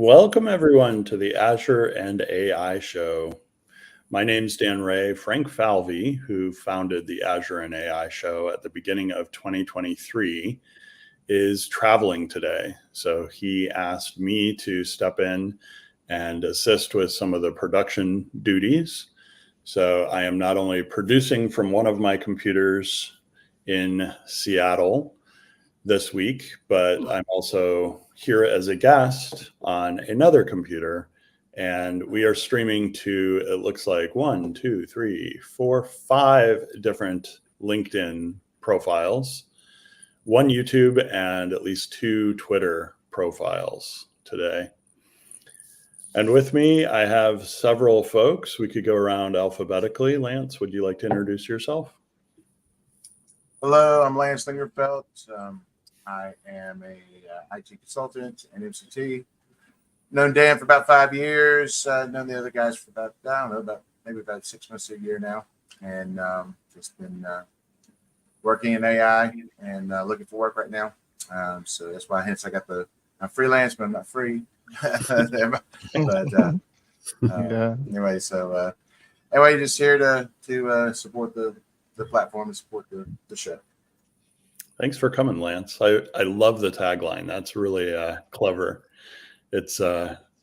Welcome everyone to the Azure and AI Show. My name's Dan Ray. Frank Falvey, who founded the Azure and AI Show at the beginning of 2023, is traveling today. So he asked me to step in and assist with some of the production duties. So I am not only producing from one of my computers in Seattle this week, but I'm also here as a guest on another computer, and we are streaming to, it looks like 1, 2, 3, 4, 5 different LinkedIn profiles, 1 YouTube, and at least 2 Twitter profiles today. And with me, I have several folks. We could go around alphabetically. Lance, would you like to introduce yourself? Hello, I'm Lance Lingerfeld. I am a IT consultant and MCT. Known Dan for about 5 years. Known the other guys for about, maybe about 6 months to a year now. And just been working in AI and looking for work right now. So that's why, hence I got I'm freelance, but I'm not free. But anyway, so anyway, just here to support the platform and support the show. Thanks for coming, Lance. I love the tagline. That's really clever. It's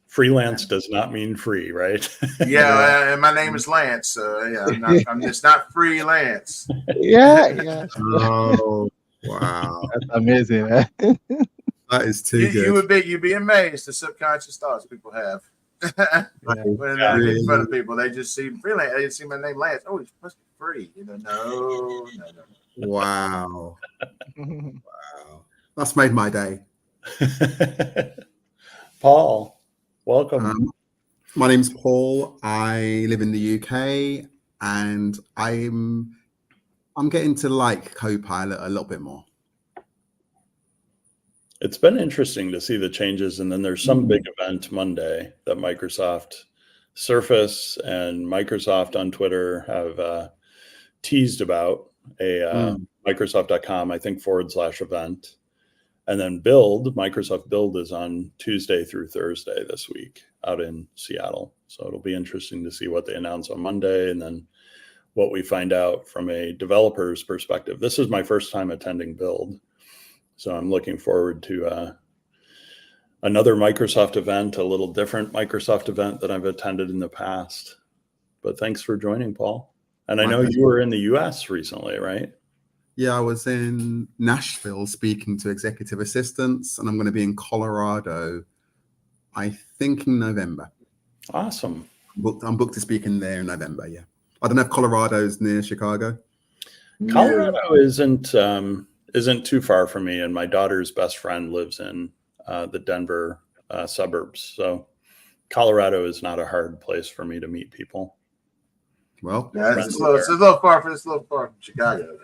freelance does not mean free, right? Yeah, and my name is Lance. So yeah, I'm just not freelance. Yeah. Oh, wow. That's amazing. That is too good. You'd be amazed the subconscious thoughts people have. When in front of people, they just see freelance. They just see my name Lance. Oh, it's supposed to be free. No. Wow. Wow. That's made my day. Paul, welcome. My name's Paul. I live in the UK, and I'm getting to like Copilot a little bit more. It's been interesting to see the changes, and then there's some big event Monday that Microsoft, Surface, and Microsoft on Twitter have teased about a Microsoft.com, I think, /event. And then Microsoft Build is on Tuesday through Thursday this week out in Seattle. So it'll be interesting to see what they announce on Monday and then what we find out from a developer's perspective. This is my first time attending Build. So I'm looking forward to another Microsoft event, a little different Microsoft event that I've attended in the past. But thanks for joining, Paul. And I know you were in the US recently, right? Yeah, I was in Nashville speaking to executive assistants, and I'm going to be in Colorado, I think, in November. Awesome. I'm booked to speak in there in November, yeah. I don't know if Colorado's near Chicago. Colorado isn't too far from me, and my daughter's best friend lives in the Denver suburbs. So Colorado is not a hard place for me to meet people. Well, yeah, it's a little far from Chicago.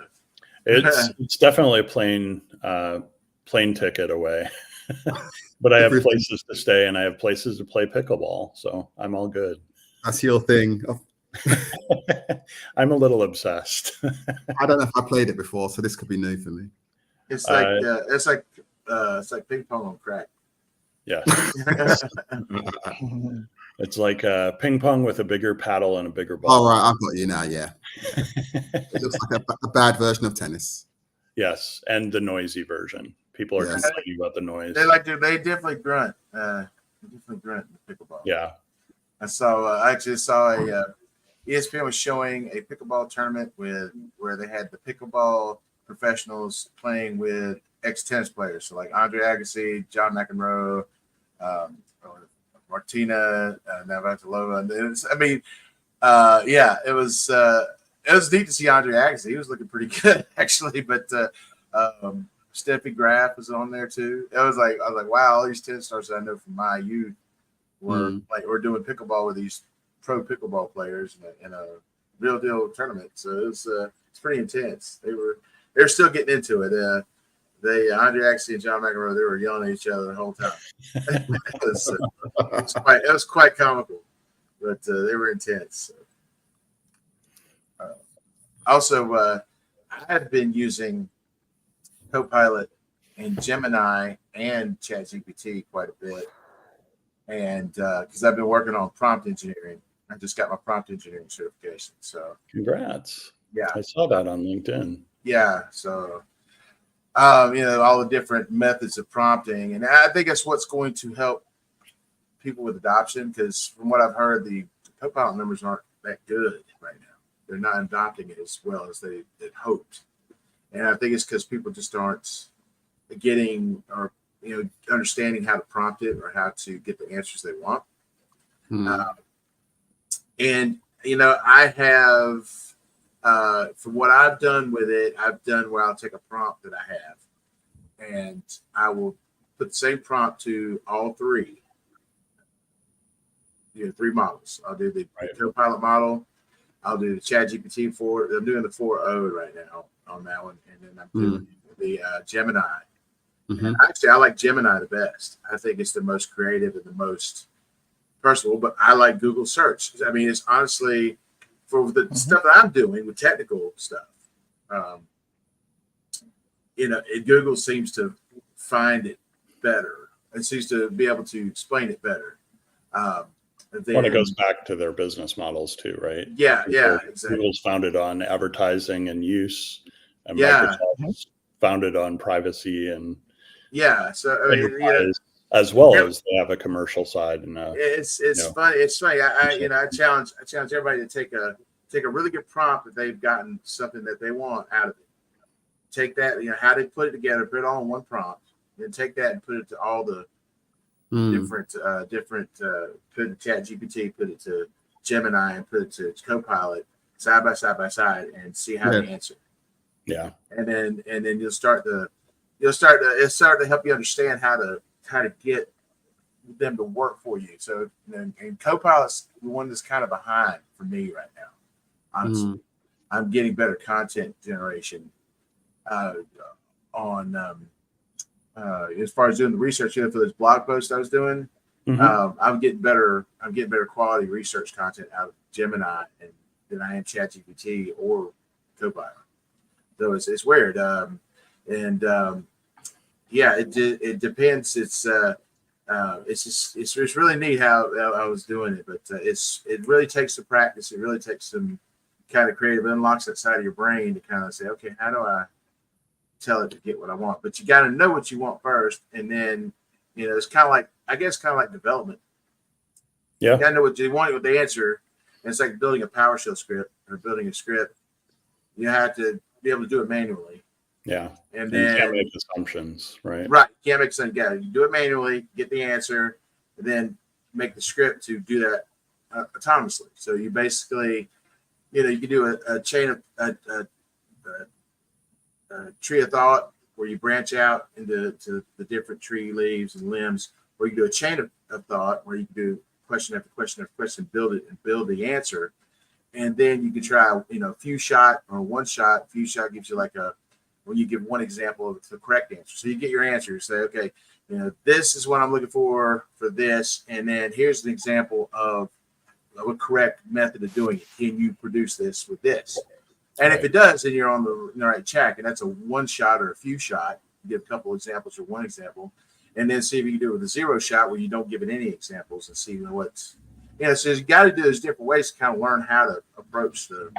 It's definitely a plane ticket away. But I have places to stay and I have places to play pickleball, so I'm all good. That's your thing. I'm a little obsessed. I don't know if I played it before, so this could be new for me. It's like ping pong on crack. Yeah. It's like ping pong with a bigger paddle and a bigger ball. All right, I've got you now, yeah. It looks like a bad version of tennis. Yes, and the noisy version. People are complaining about the noise. They definitely grunt. Definitely grunt in pickleball. Yeah. I actually saw ESPN was showing a pickleball tournament where they had the pickleball professionals playing with ex-tennis players. So like Andre Agassi, John McEnroe, Martina Navratilova. It was neat to see Andre Agassi. He was looking pretty good actually, but Steffi Graf was on there too. I was like, wow, all these tennis stars that I know from my youth were doing pickleball with these pro pickleball players in a real deal tournament. So it's pretty intense. They're still getting into it. Andre Agassi and John McEnroe, they were yelling at each other the whole time. It was quite comical, but they were intense. Also, I have been using Copilot and Gemini and ChatGPT quite a bit and because I've been working on prompt engineering. I just got my prompt engineering certification. So Congrats. yeah, I saw that on LinkedIn. yeah. So all the different methods of prompting, and I think that's what's going to help people with adoption. Because from what I've heard, the Copilot numbers aren't that good right now. They're not adopting it as well as they hoped, and I think it's because people just aren't getting or understanding how to prompt it or how to get the answers they want. And I have from what I've done with it, I've done where I'll take a prompt that I have and I will put the same prompt to all three models. I'll do the Copilot model, I'll do the ChatGPT 4. I'm doing the 4.0 right now on that one, and then I'm doing the Gemini. And actually, I like Gemini the best. I think it's the most creative and the most personal, but I like Google search. I mean, it's honestly for the stuff that I'm doing with technical stuff. Google seems to find it better. It seems to be able to explain it better. Well, it goes back to their business models too, right? Yeah, exactly. Google's founded on advertising and use, and Microsoft's founded on privacy and so enterprise, as well as they have a commercial side. And it's funny. It's funny. I challenge everybody to take a really good prompt that they've gotten something that they want out of it. Take that, how they put it together, put it all in one prompt, then take that and put it to all the different put it to ChatGPT, put it to Gemini, and put it to Copilot side by side and see how they answer. Yeah. And then you'll start to help you understand how to get them to work for you. So and Copilot's the one that's kind of behind for me right now. Honestly, I'm getting better content generation on as far as doing the research for those blog posts I was doing. I'm getting better quality research content out of Gemini than I am ChatGPT or Copilot. So it's weird. It depends. It's really neat how I was doing it, but it really takes some practice. It really takes some kind of creative unlocks that side of your brain to kind of say, okay, how do I tell it to get what I want? But you got to know what you want first, and then it's kind of like development. Yeah, you got to know what you want with the answer. And it's like building a PowerShell script or building a script. You have to be able to do it manually. Yeah. And then you can't make assumptions, right? Right. You can't make assumptions. Yeah. You do it manually, get the answer, and then make the script to do that autonomously. So you basically, you can do a chain of a tree of thought where you branch out into the different tree leaves and limbs, or you can do a chain of thought where you can do question after question after question, build it and build the answer. And then you can try, few shot or one shot. Few shot gives you when you give one example of the correct answer. So you get your answer, you say, okay, this is what I'm looking for this. And then here's an example of a correct method of doing it. Can you produce this with this? And if it does, then you're on the right track. And that's a one shot or a few shot. You give a couple examples or one example. And then see if you can do it with a zero shot where you don't give it any examples and see what's, so you got to do those different ways to kind of learn how to approach and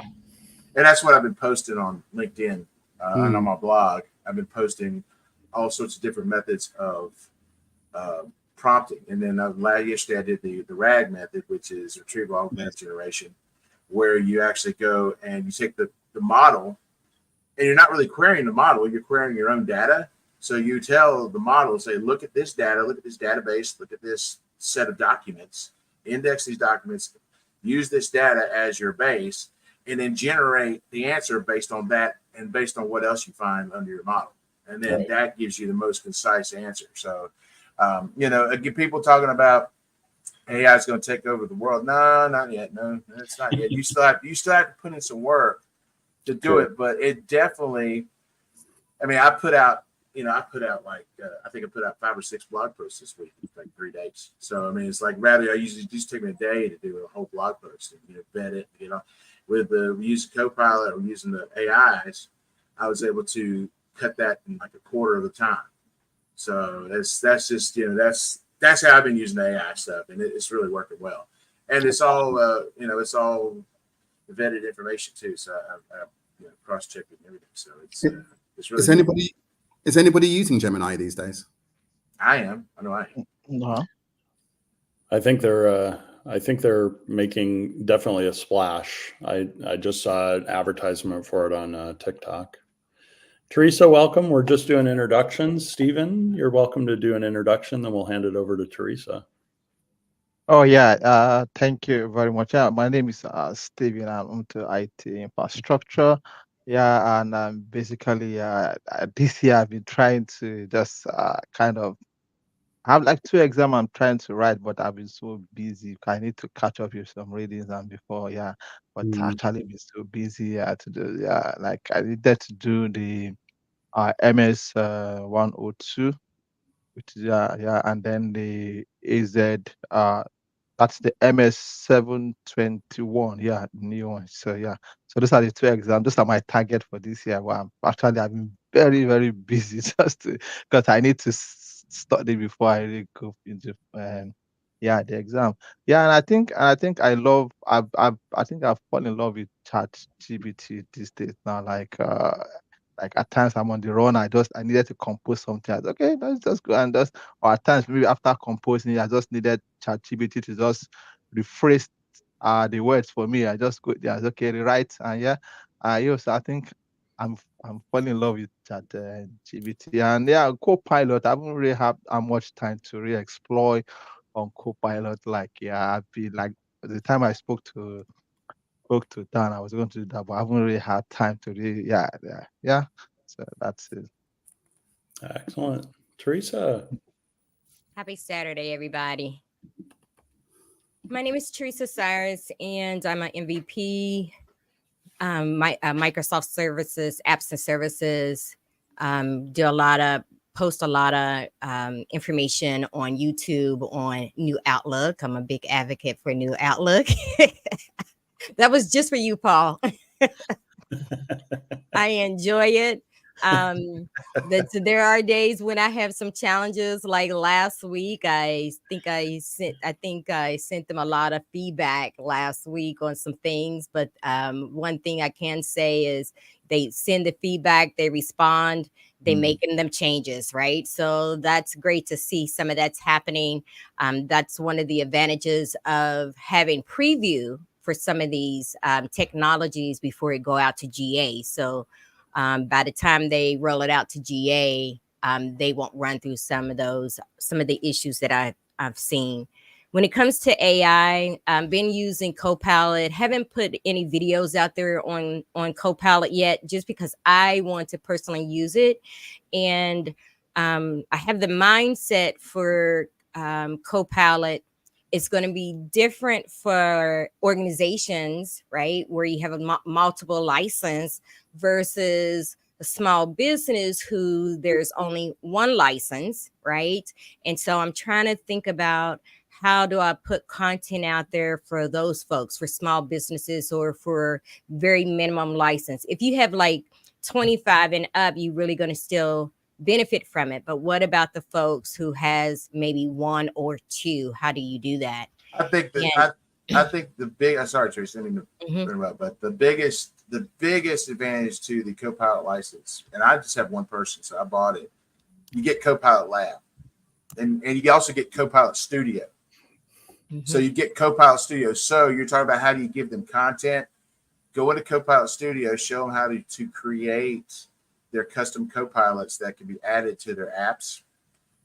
that's what I've been posting on LinkedIn and on my blog. I've been posting all sorts of different methods of prompting. And then yesterday I did the RAG method, which is retrieval augmented generation, where you actually go and you take the model and you're not really querying the model, you're querying your own data. So you tell the model, say, look at this data, look at this database, look at this set of documents, index these documents, use this data as your base, and then generate the answer based on that and based on what else you find under your model. And then that gives you the most concise answer. So, again, people talking about AI is going to take over the world. No, not yet. No, it's not yet. You still have to put in some work to do it, but it definitely, I put out I think I put out 5 or 6 blog posts this week, like 3 days. So, it's like rather I usually just take me a day to do a whole blog post and vet it, with we use Copilot or using the AIs, I was able to cut that in like a quarter of the time. So that's just, that's that's how I've been using the AI stuff, and it's really working well. And it's all it's all vetted information too. So I cross checking everything. So it's really is anybody using Gemini these days? I am. I know I am. No. I think they're making definitely a splash. I just saw an advertisement for it on TikTok. Teresa, welcome. We're just doing introductions. Stephen, you're welcome to do an introduction, then we'll hand it over to Teresa. Oh yeah. Thank you very much. Yeah, my name is Stephen. I'm into IT infrastructure. Yeah, and basically this year I've been trying to just kind of I have like 2 exams I'm trying to write, but I've been so busy. I need to catch up with some readings and before, but actually been so busy to do, like I needed to do the MS 102, which is, and then the AZ, that's the MS 721, new one. So so those are the 2 exams. Those are my target for this year. Well, I've been very, very busy just because I need to study before I really go into the exam. And I think I think I've fallen in love with ChatGPT these days now. Like at times I'm on the run, I needed to compose something. I was okay, let's just go and just, or at times maybe after composing, I just needed ChatGPT to just rephrase the words for me. I just go there, okay, rewrite, and so I think I'm falling in love with ChatGPT, and Copilot. I haven't really had much time to really explore on Copilot. I've been like the time I spoke to Dan, I was going to do that, but I haven't really had time to really, So that's it. Excellent. Teresa. Happy Saturday, everybody. My name is Teresa Cyrus, and I'm an MVP, Microsoft Services, Apps and Services. Post a lot of information on YouTube on New Outlook. I'm a big advocate for New Outlook. That was just for you, Paul. I enjoy it. There are days when I have some challenges. Like last week, I think I sent them a lot of feedback last week on some things. But one thing I can say is they send the feedback, they respond, they making them changes, right? So that's great to see some of that's happening. That's one of the advantages of having preview for some of these technologies before it go out to GA. So by the time they roll it out to GA, they won't run through some of the issues that I've seen. When it comes to AI, I've been using Copilot. Haven't put any videos out there on Copilot yet, just because I want to personally use it. And I have the mindset for Copilot. It's going to be different for organizations, right, where you have a multiple license versus a small business who there's only one license, right? And so I'm trying to think about how do I put content out there for those folks, for small businesses or for very minimum license. If you have like 25 and up, you're really going to still benefit from it. But what about the folks who has maybe 1 or 2? How do you do that? I think that I think the big sorry, Teresa, I didn't interrupt, but the biggest advantage to the Copilot license, and I just have one person, so I bought it. You get Copilot Lab, and you also get Copilot Studio. So you get Copilot Studio. So you're talking about how do you give them content? Go into Copilot Studio, show them how to create their custom Copilots that can be added to their apps.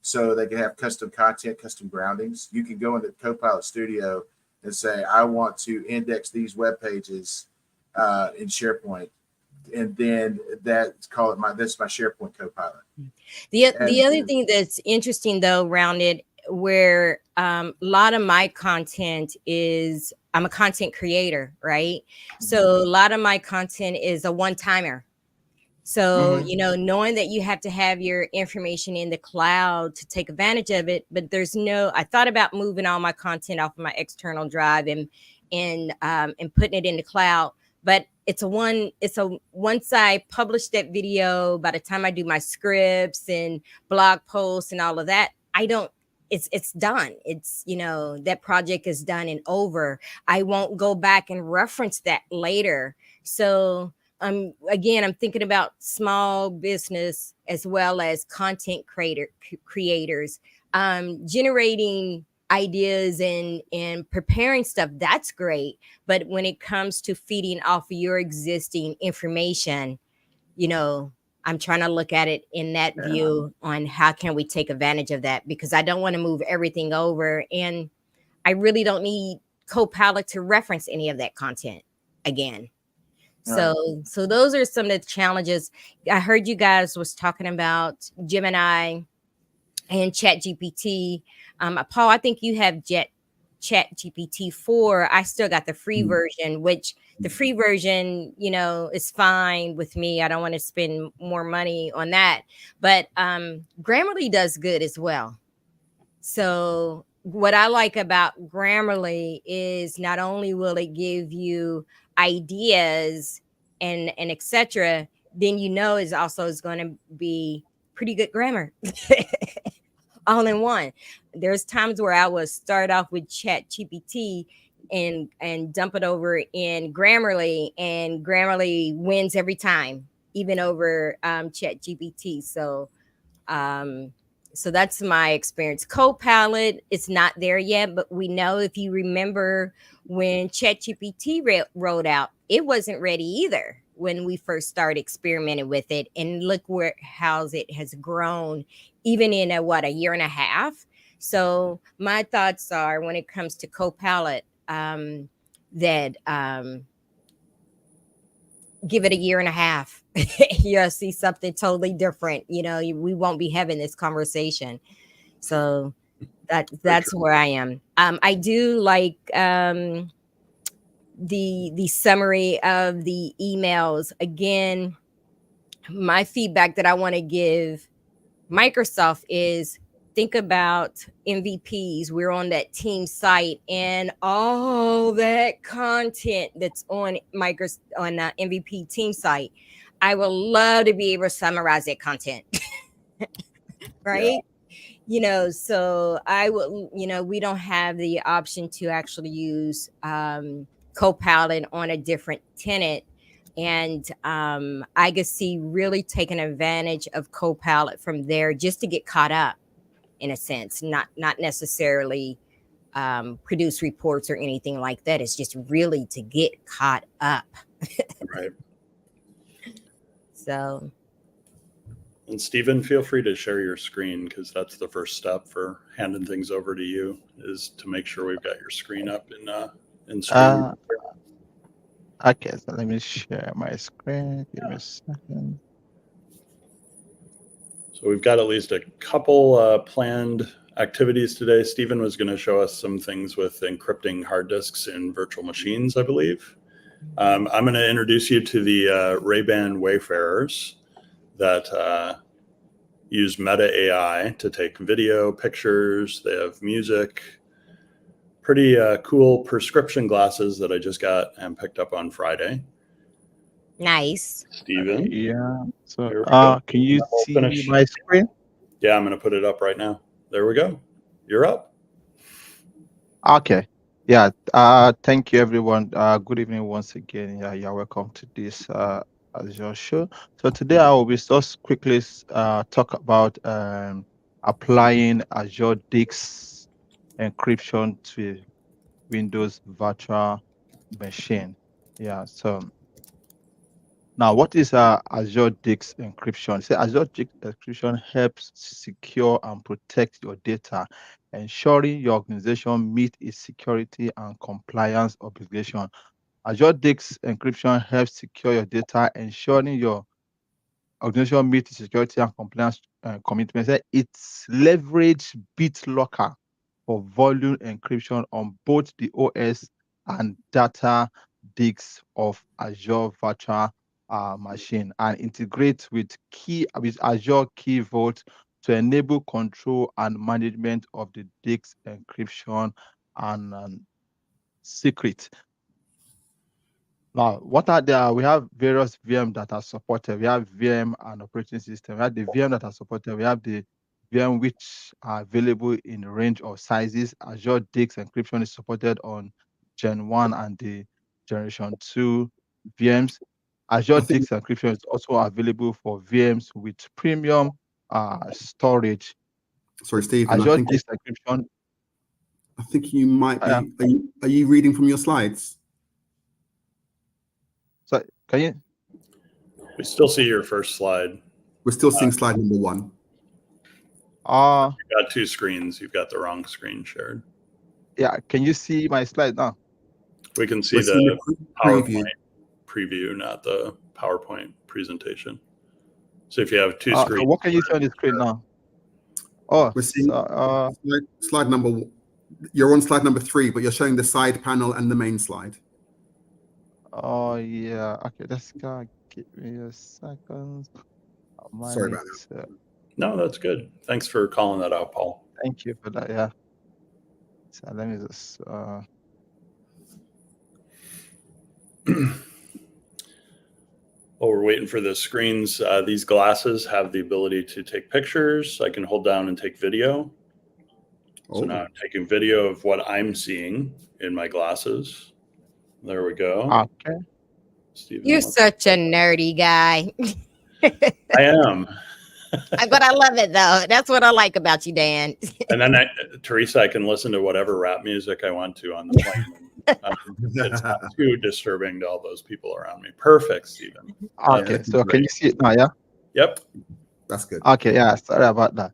So they can have custom content, custom groundings. You can go into Copilot Studio and say, I want to index these web pages in SharePoint. And then that's my SharePoint Copilot. The other thing that's interesting though around it, where a lot of my content is, I'm a content creator, right? So a lot of my content is a one-timer. So, knowing that you have to have your information in the cloud to take advantage of it, but I thought about moving all my content off of my external drive and putting it in the cloud. But once I publish that video, by the time I do my scripts and blog posts and all of that, I don't it's done. It's, that project is done and over. I won't go back and reference that later. So again, I'm thinking about small business as well as content creators, generating ideas and preparing stuff. That's great. But when it comes to feeding off of your existing information, I'm trying to look at it in that view on how can we take advantage of that, because I don't want to move everything over, and I really don't need Copilot to reference any of that content again. So those are some of the challenges. I heard you guys was talking about Gemini and ChatGPT. Paul, I think you have ChatGPT 4. I still got the free version, which the free version, is fine with me. I don't want to spend more money on that. But Grammarly does good as well. So what I like about Grammarly is not only will it give you ideas and etc., then is also is going to be pretty good grammar. All in one. There's times where I will start off with ChatGPT and dump it over in Grammarly, and Grammarly wins every time, even over ChatGPT. So that's my experience. Copilot is not there yet, but we know, if you remember when ChatGPT rolled out, it wasn't ready either when we first started experimenting with it. And look how it has grown, even in a year and a half. So my thoughts are, when it comes to Copilot, that give it a year and a half. You'll see something totally different. We won't be having this conversation. So that's where I am. I do like the summary of the emails. Again, my feedback that I want to give Microsoft is, think about MVPs. We're on that team site, and all that content that's on MVP team site. I would love to be able to summarize that content. Right? So I would, we don't have the option to actually use Copilot on a different tenant. And I could see really taking advantage of Copilot from there, just to get caught up, in a sense, not necessarily produce reports or anything like that. It's just really to get caught up. Right. So. And Stephen, feel free to share your screen, because that's the first step for handing things over to you, is to make sure we've got your screen up in stream. Okay, so let me share my screen. Give me a second. So we've got at least a couple planned activities today. Stephen was going to show us some things with encrypting hard disks in virtual machines, I believe. I'm going to introduce you to the Ray-Ban Wayfarers that use Meta AI to take video, pictures. They have music. Pretty cool prescription glasses that I just got and picked up on Friday. Nice. Stephen? Yeah. So Can you see my screen? Yeah, I'm going to put it up right now. There we go. You're up. Okay. Yeah. Thank you, everyone. Good evening once again. Yeah, you're welcome to this Azure show. So today I will be just quickly talk about applying Azure Disk encryption to Windows virtual machine. Yeah. So now, what is Azure Disk encryption? So Azure Disk encryption helps secure and protect your data, ensuring your organization meet its security and compliance obligation. Azure Disk encryption helps secure your data, ensuring your organization meets security and compliance commitments. It's leverage BitLocker for volume encryption on both the OS and data disks of Azure Virtual Machine, and integrate with Azure Key Vault to enable control and management of the disk encryption and secret. Now, what are there? We have various VM that are supported. We have VM and operating system. We have the VM that are supported. We have the VM which are available in a range of sizes. Azure Disk Encryption is supported on Gen 1 and the Generation 2 VMs. Azure I think Disk Encryption is also available for VMs with premium storage. sorry, Stephen. Azure Disk Encryption. I think you might be. Are you reading from your slides? So can you? We still see your first slide. We're still seeing slide number 1. You've got 2 screens. You've got the wrong screen shared. Yeah, can you see my slide now? We can see the PowerPoint preview, not the PowerPoint presentation. So if you have 2 screens. So what can you see on the screen now? Oh, we're seeing slide number. You're on slide number 3, but you're showing the side panel and the main slide. Oh yeah. Okay, let's go. Give me a second. Sorry about that. No, that's good. Thanks for calling that out, Paul. Thank you for that. Yeah. So let me just. While we're waiting for the screens, these glasses have the ability to take pictures. I can hold down and take video. So now I'm taking video of what I'm seeing in my glasses. There we go. Okay. Steven, You're such a nerdy guy. I am. But I love it though. That's what I like about you, Dan. And then Teresa, I can listen to whatever rap music I want to on the plane. It's not too disturbing to all those people around me. Perfect, Stephen. Okay, so can you see it now? Yeah. Yep. That's good. Okay. Yeah. Sorry about that.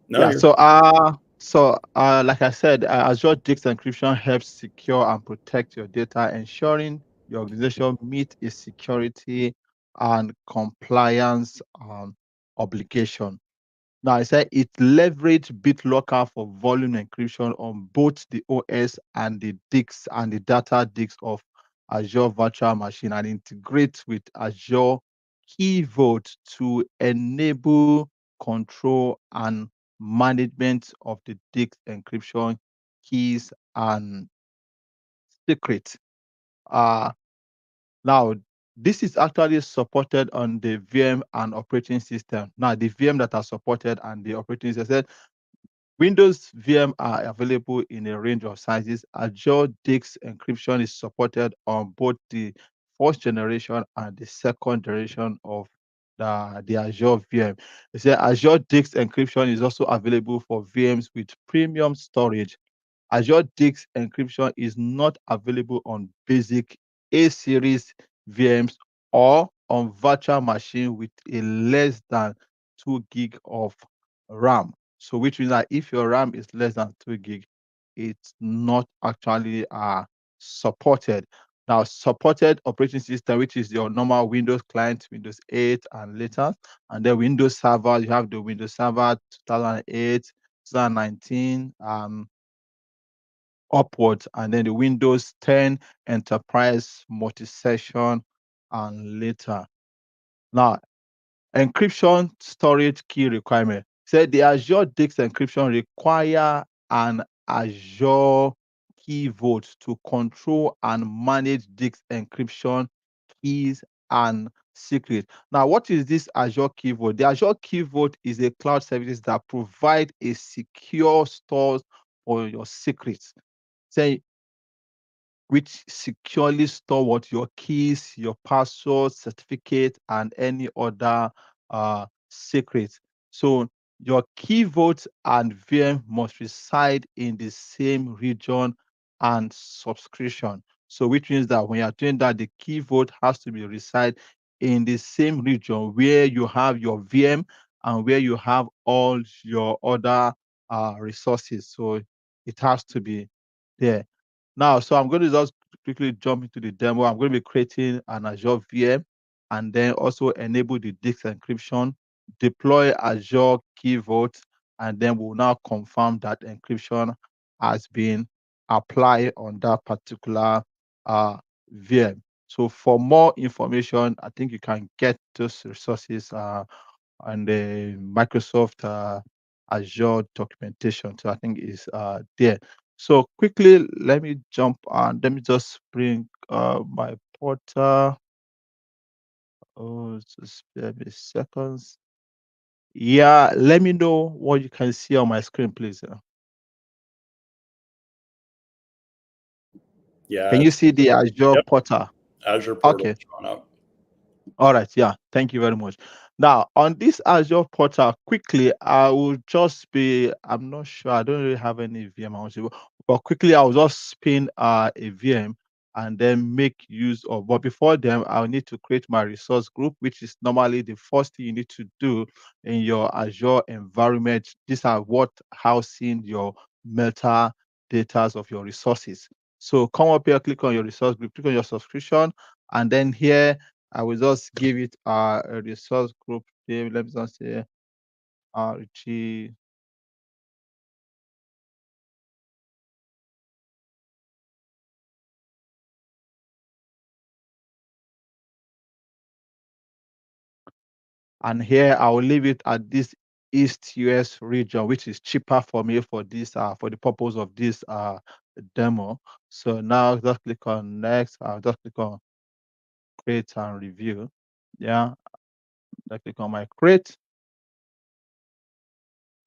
No, yeah. So like I said, Azure Disk Encryption helps secure and protect your data, ensuring your organization meet its security and compliance obligation. Now, I said it leverage BitLocker for volume encryption on both the OS and the disks and the data disks of Azure Virtual Machine, and integrate with Azure Key Vault to enable control and management of the disk encryption keys and secrets. Now, this is actually supported on the VM and operating system. Now, the VM that are supported and the operating system, Windows VM are available in a range of sizes. Azure Disk Encryption is supported on both the first generation and the second generation of the Azure VM. They say Azure Disk Encryption is also available for VMs with premium storage. Azure Disk Encryption is not available on basic A-series VMs or on virtual machine with a less than 2 gig of RAM. So which means that if your RAM is less than 2 gig, it's not actually supported. Now, supported operating system, which is your normal Windows client, Windows 8 and later, and then Windows Server, you have the Windows Server 2008, 2019, upwards, and then the Windows 10 Enterprise multi-session and later. Now, encryption storage key requirement. Said the Azure Disk Encryption require an Azure key vault to control and manage disk encryption keys and secret. Now, what is this Azure Key Vault? The Azure Key Vault is a cloud service that provide a secure store for your secrets. Say, which securely store what your keys, your password, certificate, and any other secrets. So your key vault and VM must reside in the same region and subscription. So which means that when you're doing that, the key vault has to be reside in the same region where you have your VM and where you have all your other resources. So it has to be there. Now, so I'm going to just quickly jump into the demo. I'm going to be creating an Azure VM and then also enable the disk encryption, deploy Azure Key Vault, and then we'll now confirm that encryption has been applied on that particular VM. So for more information, I think you can get those resources on the Microsoft Azure documentation. So I think is there. So quickly, let me jump on. Let me just bring my portal. Oh, just spare me seconds. Yeah, let me know what you can see on my screen, please. Yeah. Can you see the Azure Yep. portal? Azure portal Okay. showing up. All right. Yeah. Thank you very much. Now, on this Azure portal, quickly, I will just be, I'm not sure, I don't really have any VM, but quickly, I'll just spin a VM and then make use of, but before then, I'll need to create my resource group, which is normally the first thing you need to do in your Azure environment. These are what housing your metadata of your resources. So come up here, click on your resource group, click on your subscription, and then here, I will just give it a resource group name. Let me just say RG. And here I will leave it at this East US region, which is cheaper for me for this for the purpose of this demo. So now just click on next. I'll just click on create and review. Yeah, I click on my create.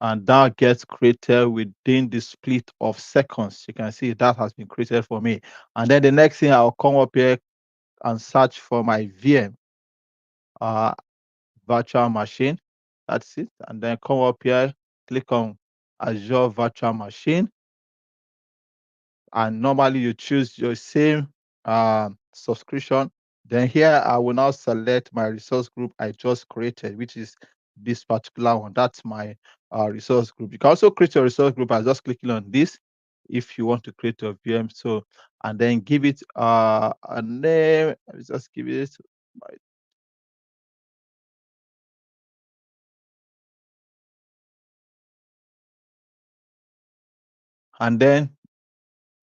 And that gets created within the split of seconds. You can see that has been created for me. And then the next thing, I'll come up here and search for my VM virtual machine. That's it. And then come up here, click on Azure virtual machine. And normally you choose your same subscription. Then here I will now select my resource group I just created, which is this particular one. That's my resource group. You can also create your resource group by just clicking on this if you want to create a VM. So, and then give it a name. Let's just give it my and then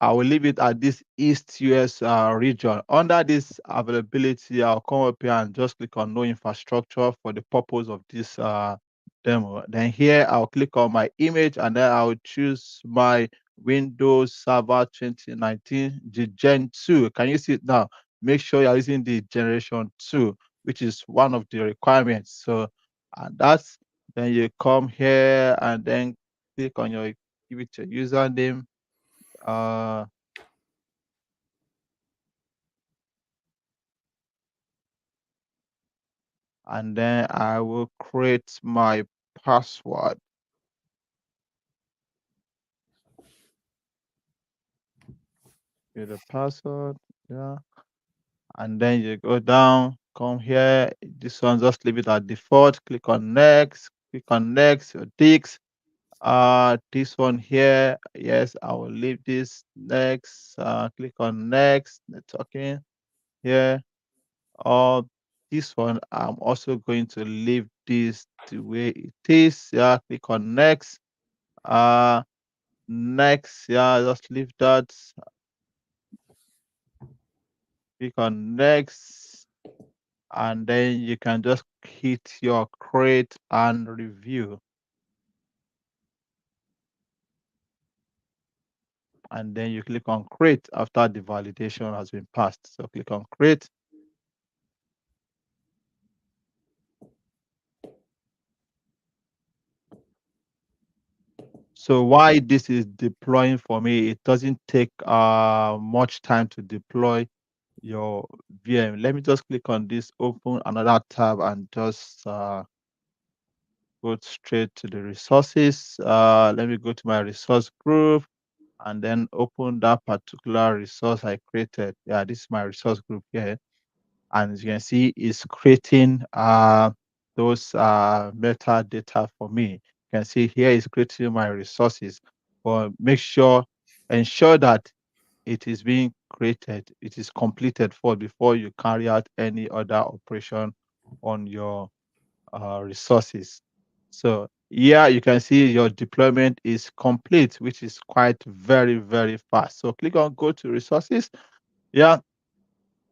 I will leave it at this East US region. Under this availability, I'll come up here and just click on no infrastructure for the purpose of this demo. Then here, I'll click on my image and then I'll choose my Windows Server 2019, the Gen 2. Can you see it now? Make sure you're using the Generation 2, which is one of the requirements. So, and that's, then you come here and then click on your, give it your username. And then I will create my password. Get the password, yeah. And then you go down, come here. This one, just leave it at default. Click on next. Click on next. Your ticks. This one here, yes, I will leave this next. Click on next. Networking here. This one, I'm also going to leave this the way it is. Yeah, click on next. Next, yeah, just leave that. Click on next, and then you can just hit your create and review. And then you click on create after the validation has been passed. So click on create. So why this is deploying for me, it doesn't take much time to deploy your VM. Let me just click on this, open another tab, and just go straight to the resources. Let me go to my resource group and then open that particular resource I created. Yeah, this is my resource group here. And as you can see, it's creating those metadata for me. You can see here is creating my resources. But make sure, ensure that it is being created, it is completed before you carry out any other operation on your resources. So yeah, you can see your deployment is complete, which is quite very, very fast. So click on go to resources. Yeah.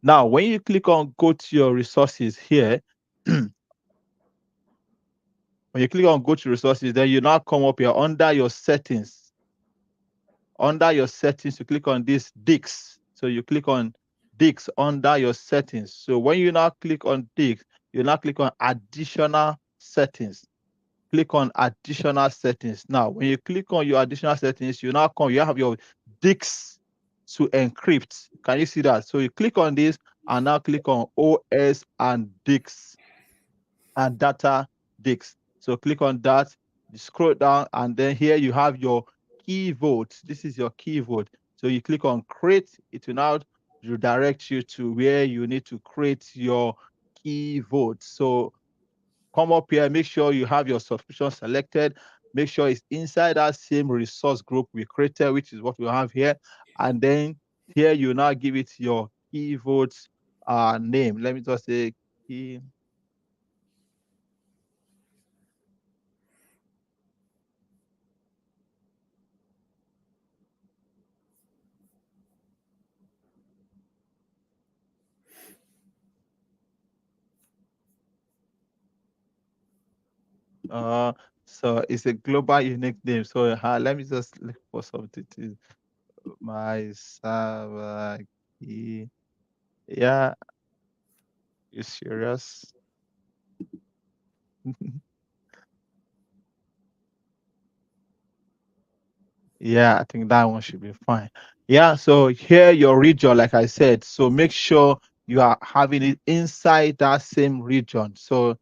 Now, when you click on go to your resources here, when you click on go to resources, then you now come up here under your settings. Under your settings, you click on this DIX. So you click on DIX under your settings. So when you now click on DIX, you now click on additional settings. click on additional settings. Now, when you click on your additional settings, you have your disks to encrypt. Can you see that? So you click on this and now click on OS and disks and data disks. So click on that, you scroll down, and then here you have your key vote. This is your key vote. So you click on create, it will now redirect you to where you need to create your key vote. So come up here, make sure you have your subscription selected, make sure it's inside that same resource group we created, which is what we have here. And then here you now give it your key votes name. Let me just say key. So it's a global unique name. So let me just look for something to my server key. Yeah, you serious? Yeah, I think that one should be fine. Yeah, so here your region, like I said, so make sure you are having it inside that same region. So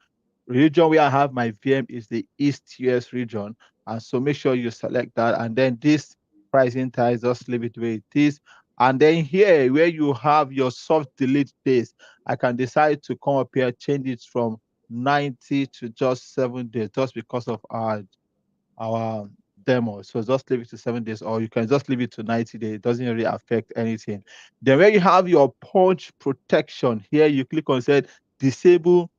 region where I have my VM is the East US region. And so make sure you select that. And then this pricing ties, just leave it where it is. And then here where you have your soft delete days, I can decide to come up here, change it from 90 to just 7 days, just because of our demo. So just leave it to 7 days, or you can just leave it to 90 days. It doesn't really affect anything. Then where you have your punch protection, here you click on said disable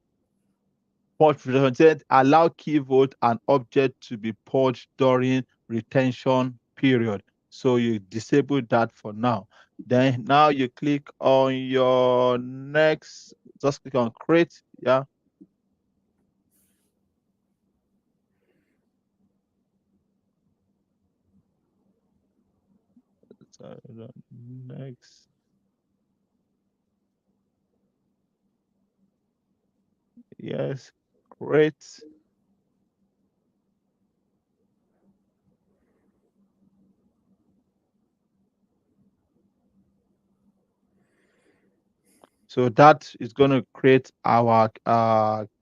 punch protection, said allow key vote and object to be purged during retention period. So you disable that for now. Then now you click on your next, just click on create. Yeah. So next. Yes, great. So that is going to create our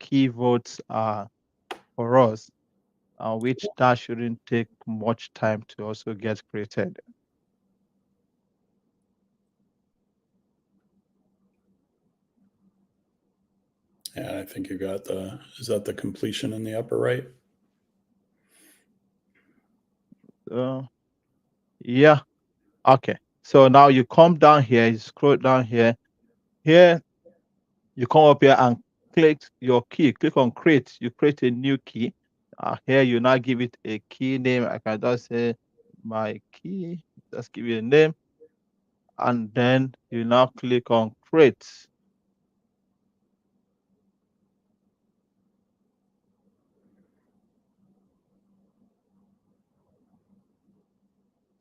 key votes for us, which that shouldn't take much time to also get created. Yeah, I think you got is that the completion in the upper right? Yeah. Okay. So now you come down here, you scroll down here. Here, you come up here and click your key. Click on create. You create a new key. Here, you now give it a key name. I can just say my key. Just give it a name. And then you now click on create.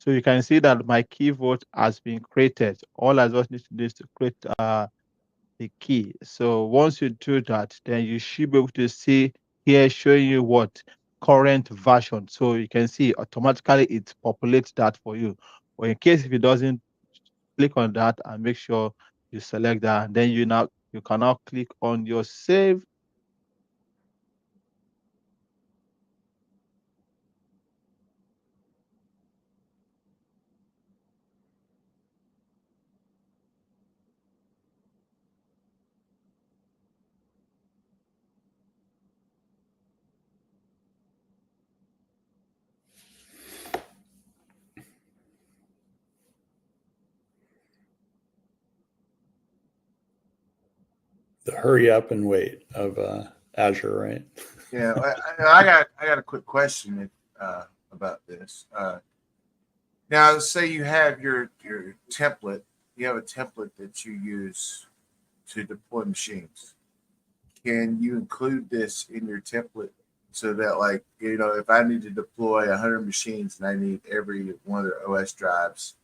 So you can see that my key vote has been created. All I just need to do is to create the key. So once you do that, then you should be able to see here showing you what current version. So you can see automatically it populates that for you. Or in case if it doesn't, click on that and make sure you select that. And then you can now click on your save. The hurry up and wait of Azure, right? Yeah, I got a quick question about this. Now, say you have your template. You have a template that you use to deploy machines. Can you include this in your template so that, like, if I need to deploy 100 machines and I need every one of their OS drives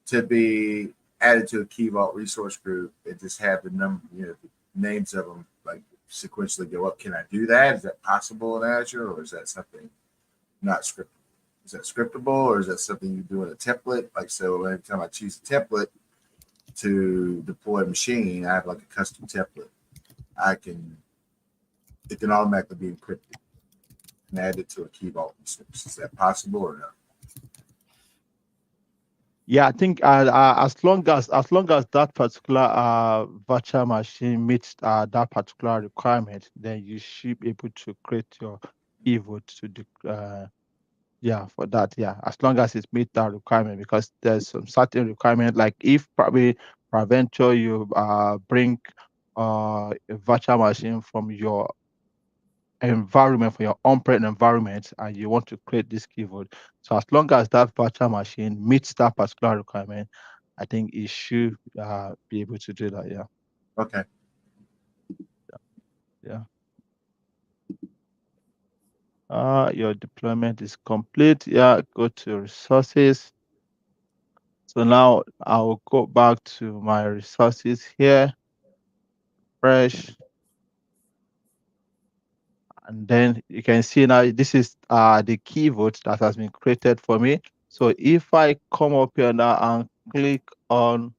to be added to a Key Vault resource group, and just have the number, the names of them, like sequentially go up. Can I do that? Is that possible in Azure, or is that something not scriptable? Is that scriptable, or is that something you do in a template? Like, so every time I choose a template to deploy a machine, I have like a custom template. It can automatically be encrypted and added to a key vault instance. Is that possible or not? Yeah, I think as long as that particular virtual machine meets that particular requirement, then you should be able to create your pivot to the for that. Yeah, as long as it meets that requirement, because there's some certain requirement, like if probably peradventure you bring a virtual machine from your environment, for your on-prem environment, and you want to create this keyboard. So as long as that virtual machine meets that particular requirement, I think it should be able to do that. Yeah. Okay. Yeah. Your deployment is complete. Yeah, go to resources. So now I will go back to my resources here, fresh. And then you can see now this is the key vote that has been created for me. So if I come up here now and click on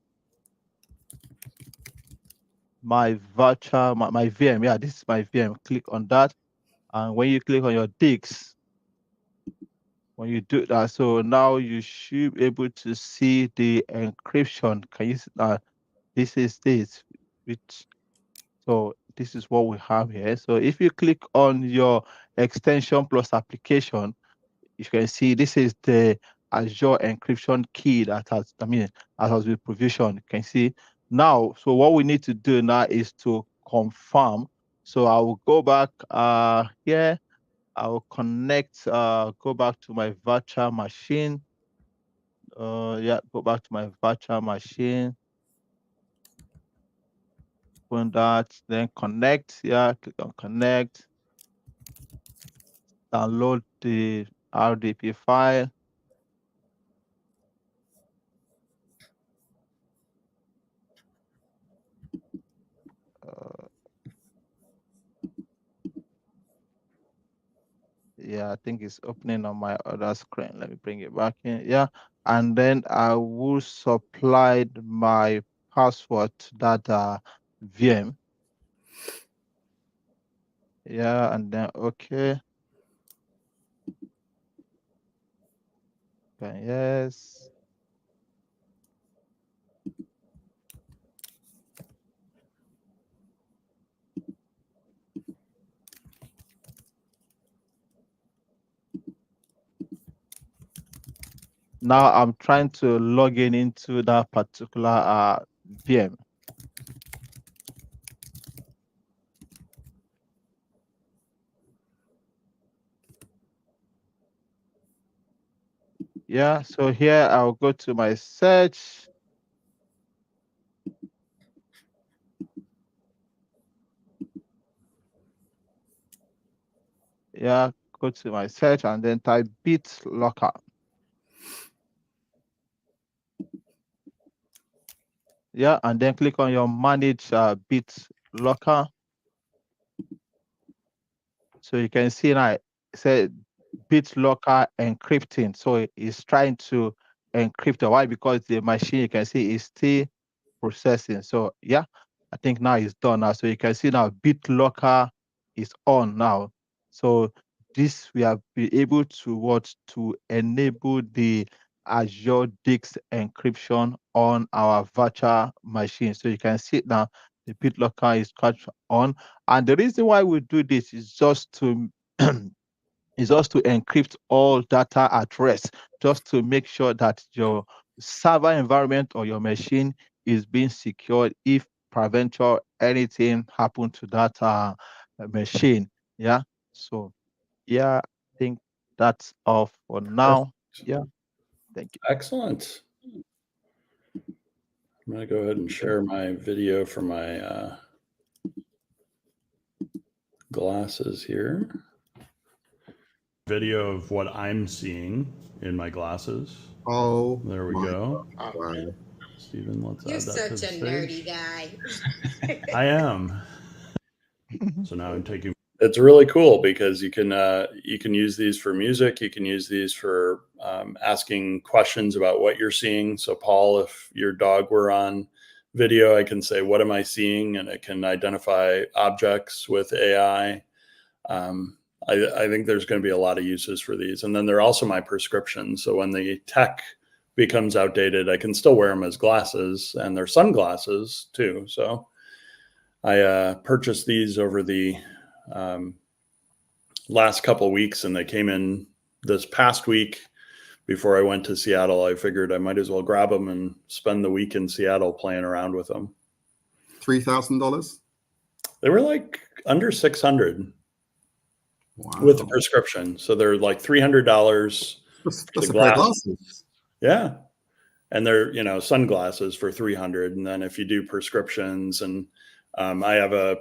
my virtual, my VM, yeah, this is my VM, click on that. And when you click on your disk, when you do that, so now you should be able to see the encryption. Can you see that? This is this, which, so this is what we have here. So if you click on your extension plus application, you can see this is the Azure encryption key that has been provisioned. You can see now. So what we need to do now is to confirm. So I will go back here. I will connect. Go back to my virtual machine. Go back to my virtual machine. Open that. Then connect. Yeah, click on connect. Download the RDP file. Yeah, I think it's opening on my other screen. Let me bring it back in. Yeah, and then I will supply my password to that VM. Yeah, and then okay. Okay, yes. Now I'm trying to log in into that particular VM. Yeah, so here I'll go to my search. Yeah, go to my search and then type BitLocker. Yeah, and then click on your manage BitLocker. So you can see now it said BitLocker encrypting. So it's trying to encrypt it. Why? Because the machine, you can see, is still processing. So yeah, I think now it's done now. So you can see now BitLocker is on now. So this, we have been able to enable the Azure disk encryption on our virtual machine. So you can see now the BitLocker is on. And the reason why we do this is just to encrypt all data at rest, just to make sure that your server environment or your machine is being secured if peradventure anything happened to that machine. Yeah. So yeah, I think that's all for now. Yeah. Thank you. Excellent. I'm going to go ahead and share my video from my glasses here. Video of what I'm seeing in my glasses. Oh, there we go. Wow. Stephen, let's You're add that to such the a nerdy stage. guy. I am. So now I'm taking. It's really cool because you can use these for music. You can use these for asking questions about what you're seeing. So Paul, if your dog were on video, I can say, what am I seeing? And it can identify objects with AI. I think there's going to be a lot of uses for these. And then they're also my prescriptions. So when the tech becomes outdated, I can still wear them as glasses, and they're sunglasses too. So I purchased these over the last couple of weeks, and they came in this past week before I went to Seattle. I figured I might as well grab them and spend the week in Seattle playing around with them. $3,000? They were like under 600. Wow. With the prescription. So they're like $300. That's a pair of glasses. Yeah. And they're, sunglasses for 300. And then if you do prescriptions, and I have a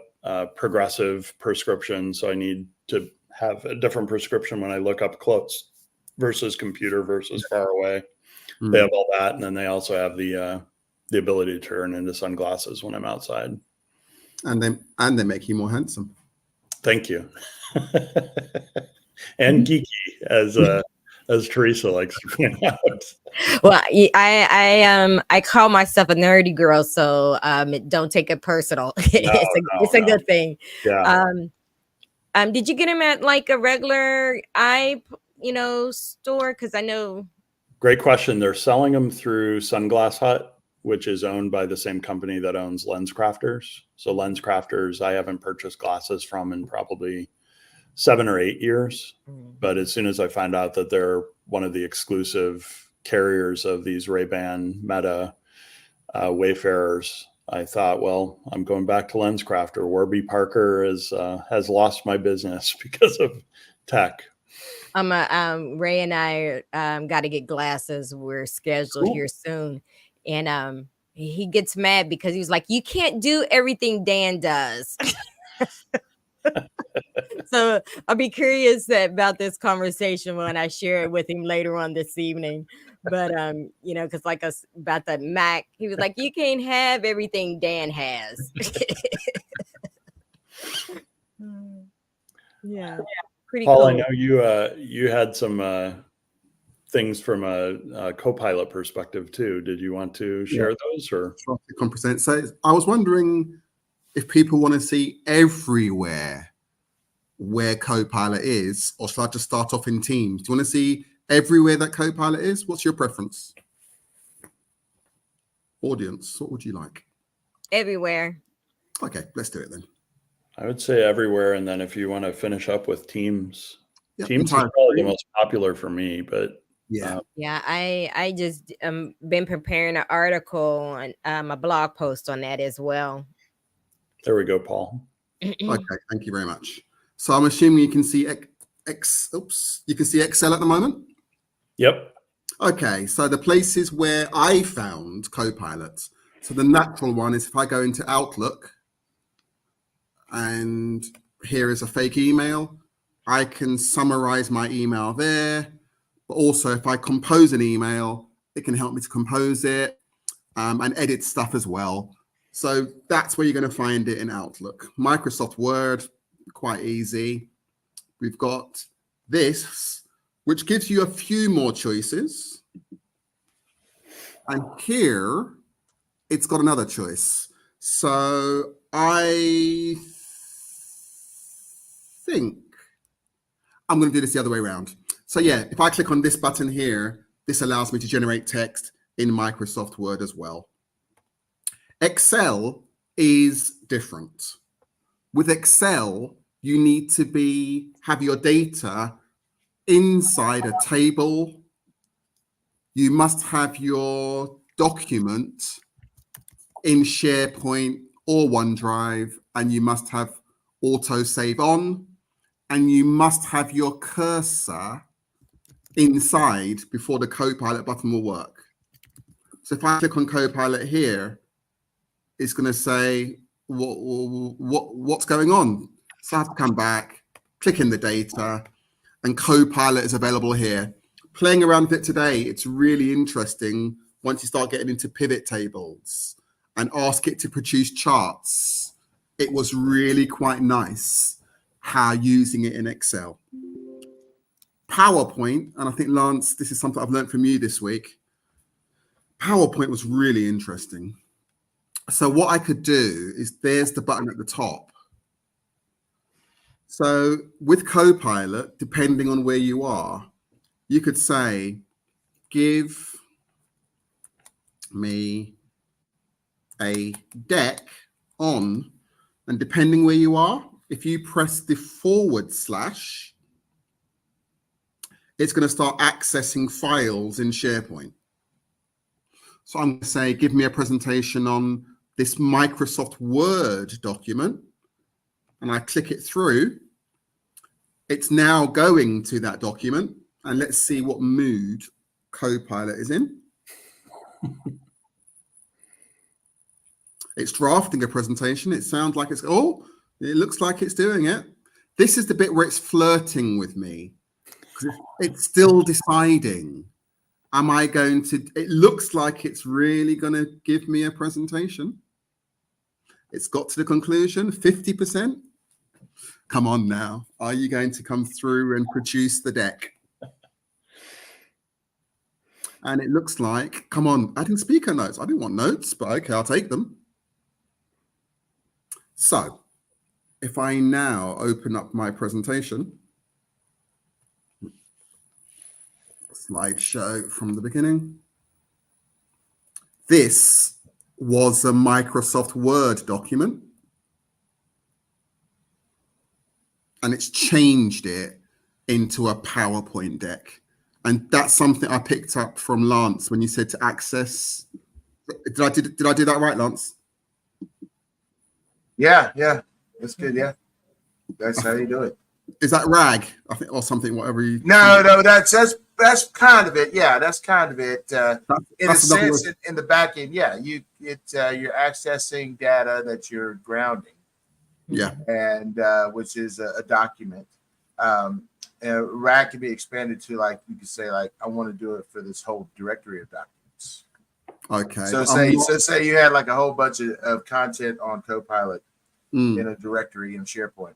progressive prescription, so I need to have a different prescription when I look up close versus computer versus far away. They have all that. And then they also have the ability to turn into sunglasses when I'm outside. And they make you more handsome. Thank you. And geeky, as Teresa likes to point out. Well, I call myself a nerdy girl, so don't take it personal. It's a good thing. Yeah. Did you get them at like a regular store? Because I know. Great question. They're selling them through Sunglass Hut, which is owned by the same company that owns Lens Crafters. So Lens Crafters, I haven't purchased glasses from in probably 7 or 8 years. But as soon as I found out that they're one of the exclusive carriers of these Ray-Ban Meta Wayfarers, I thought, well, I'm going back to Lens Crafter. Warby Parker has lost my business because of tech. Ray and I got to get glasses. We're scheduled here soon. And he gets mad because he was like, you can't do everything Dan does. So I'll be curious about this conversation when I share it with him later on this evening. But, because like about the Mac, he was like, you can't have everything Dan has. Yeah. Pretty Paul, cool. I know you had some things from a Copilot perspective too. Did you want to share those or? So I was wondering if people want to see everywhere where Copilot is, or should I just start off in teams? Do you want to see everywhere that Copilot is? What's your preference? Audience, what would you like? Everywhere. Okay, let's do it then. I would say everywhere, and then if you want to finish up with Teams, Teams is entire probably the most popular for me. But I just been preparing an article and a blog post on that as well. There we go, Paul. Okay, thank you very much. So I'm assuming you can see you can see Excel at the moment? Yep. Okay, so the places where I found Copilot. So the natural one is if I go into Outlook, and here is a fake email, I can summarize my email there. But also if I compose an email, it can help me to compose it and edit stuff as well. So that's where you're going to find it in Outlook. Microsoft Word, quite easy. We've got this, which gives you a few more choices. And here, it's got another choice. So I think I'm going to do this the other way around. So yeah, if I click on this button here, this allows me to generate text in Microsoft Word as well. Excel is different. With Excel, you need to have your data inside a table. You must have your document in SharePoint or OneDrive, and you must have auto save on, and you must have your cursor inside before the Copilot button will work. So if I click on Copilot here, it's going to say, what's going on? So I have to come back, click in the data, and Copilot is available here. Playing around with it today, it's really interesting once you start getting into pivot tables and ask it to produce charts it was really quite nice how using it in Excel. PowerPoint, and I think, Lance, this is something I've learned from you this week. PowerPoint was really interesting. So what I could do is, there's the button at the top. So with Copilot, depending on where you are, you could say, give me a deck on, and depending where you are, if you press the /, it's going to start accessing files in SharePoint. So I'm going to say, give me a presentation on this Microsoft Word document, and I click it through. It's now going to that document, and let's see what mood Copilot is in. It's drafting a presentation. It sounds like it looks like it's doing it. This is the bit where it's flirting with me. It's still deciding. Am I going to, it looks like it's really going to give me a presentation. It's got to the conclusion, 50%. Come on now. Are you going to come through and produce the deck? And it looks like, come on, adding speaker notes. I didn't want notes, but okay, I'll take them. So if I now open up my presentation, slideshow from the beginning. This was a Microsoft Word document, and it's changed it into a PowerPoint deck. And that's something I picked up from Lance when you said to access. Did I do that right, Lance? Yeah, that's good. Yeah, that's how you do it. Is that RAG? I think, or something, whatever you. No, that's kind of it. Yeah, that's kind of it. In a sense, in the back end, yeah, you're accessing data that you're grounding. Yeah, and which is a document. RAG can be expanded to, like, you could say, like, I want to do it for this whole directory of documents. Okay. So say you had like a whole bunch of content on Copilot in a directory in SharePoint.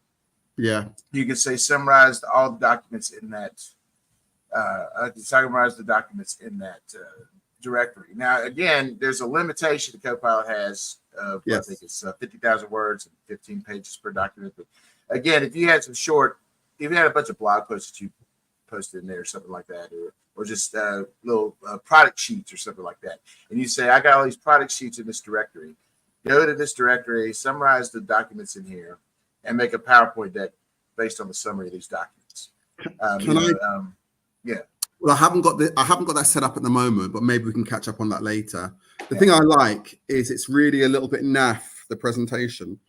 Yeah. You can say summarize all the documents in that. Summarize the documents in that directory. Now, again, there's a limitation the Copilot has of, yes, I think it's 50,000 words and 15 pages per document. But again, if you had if you had a bunch of blog posts that you posted in there or something like that, or just little product sheets or something like that, and you say, I got all these product sheets in this directory, go to this directory, summarize the documents in here, and make a PowerPoint deck based on the summary of these documents. Yeah. Well, I haven't got that set up at the moment, but maybe we can catch up on that later. The thing I like is it's really a little bit naff, the presentation.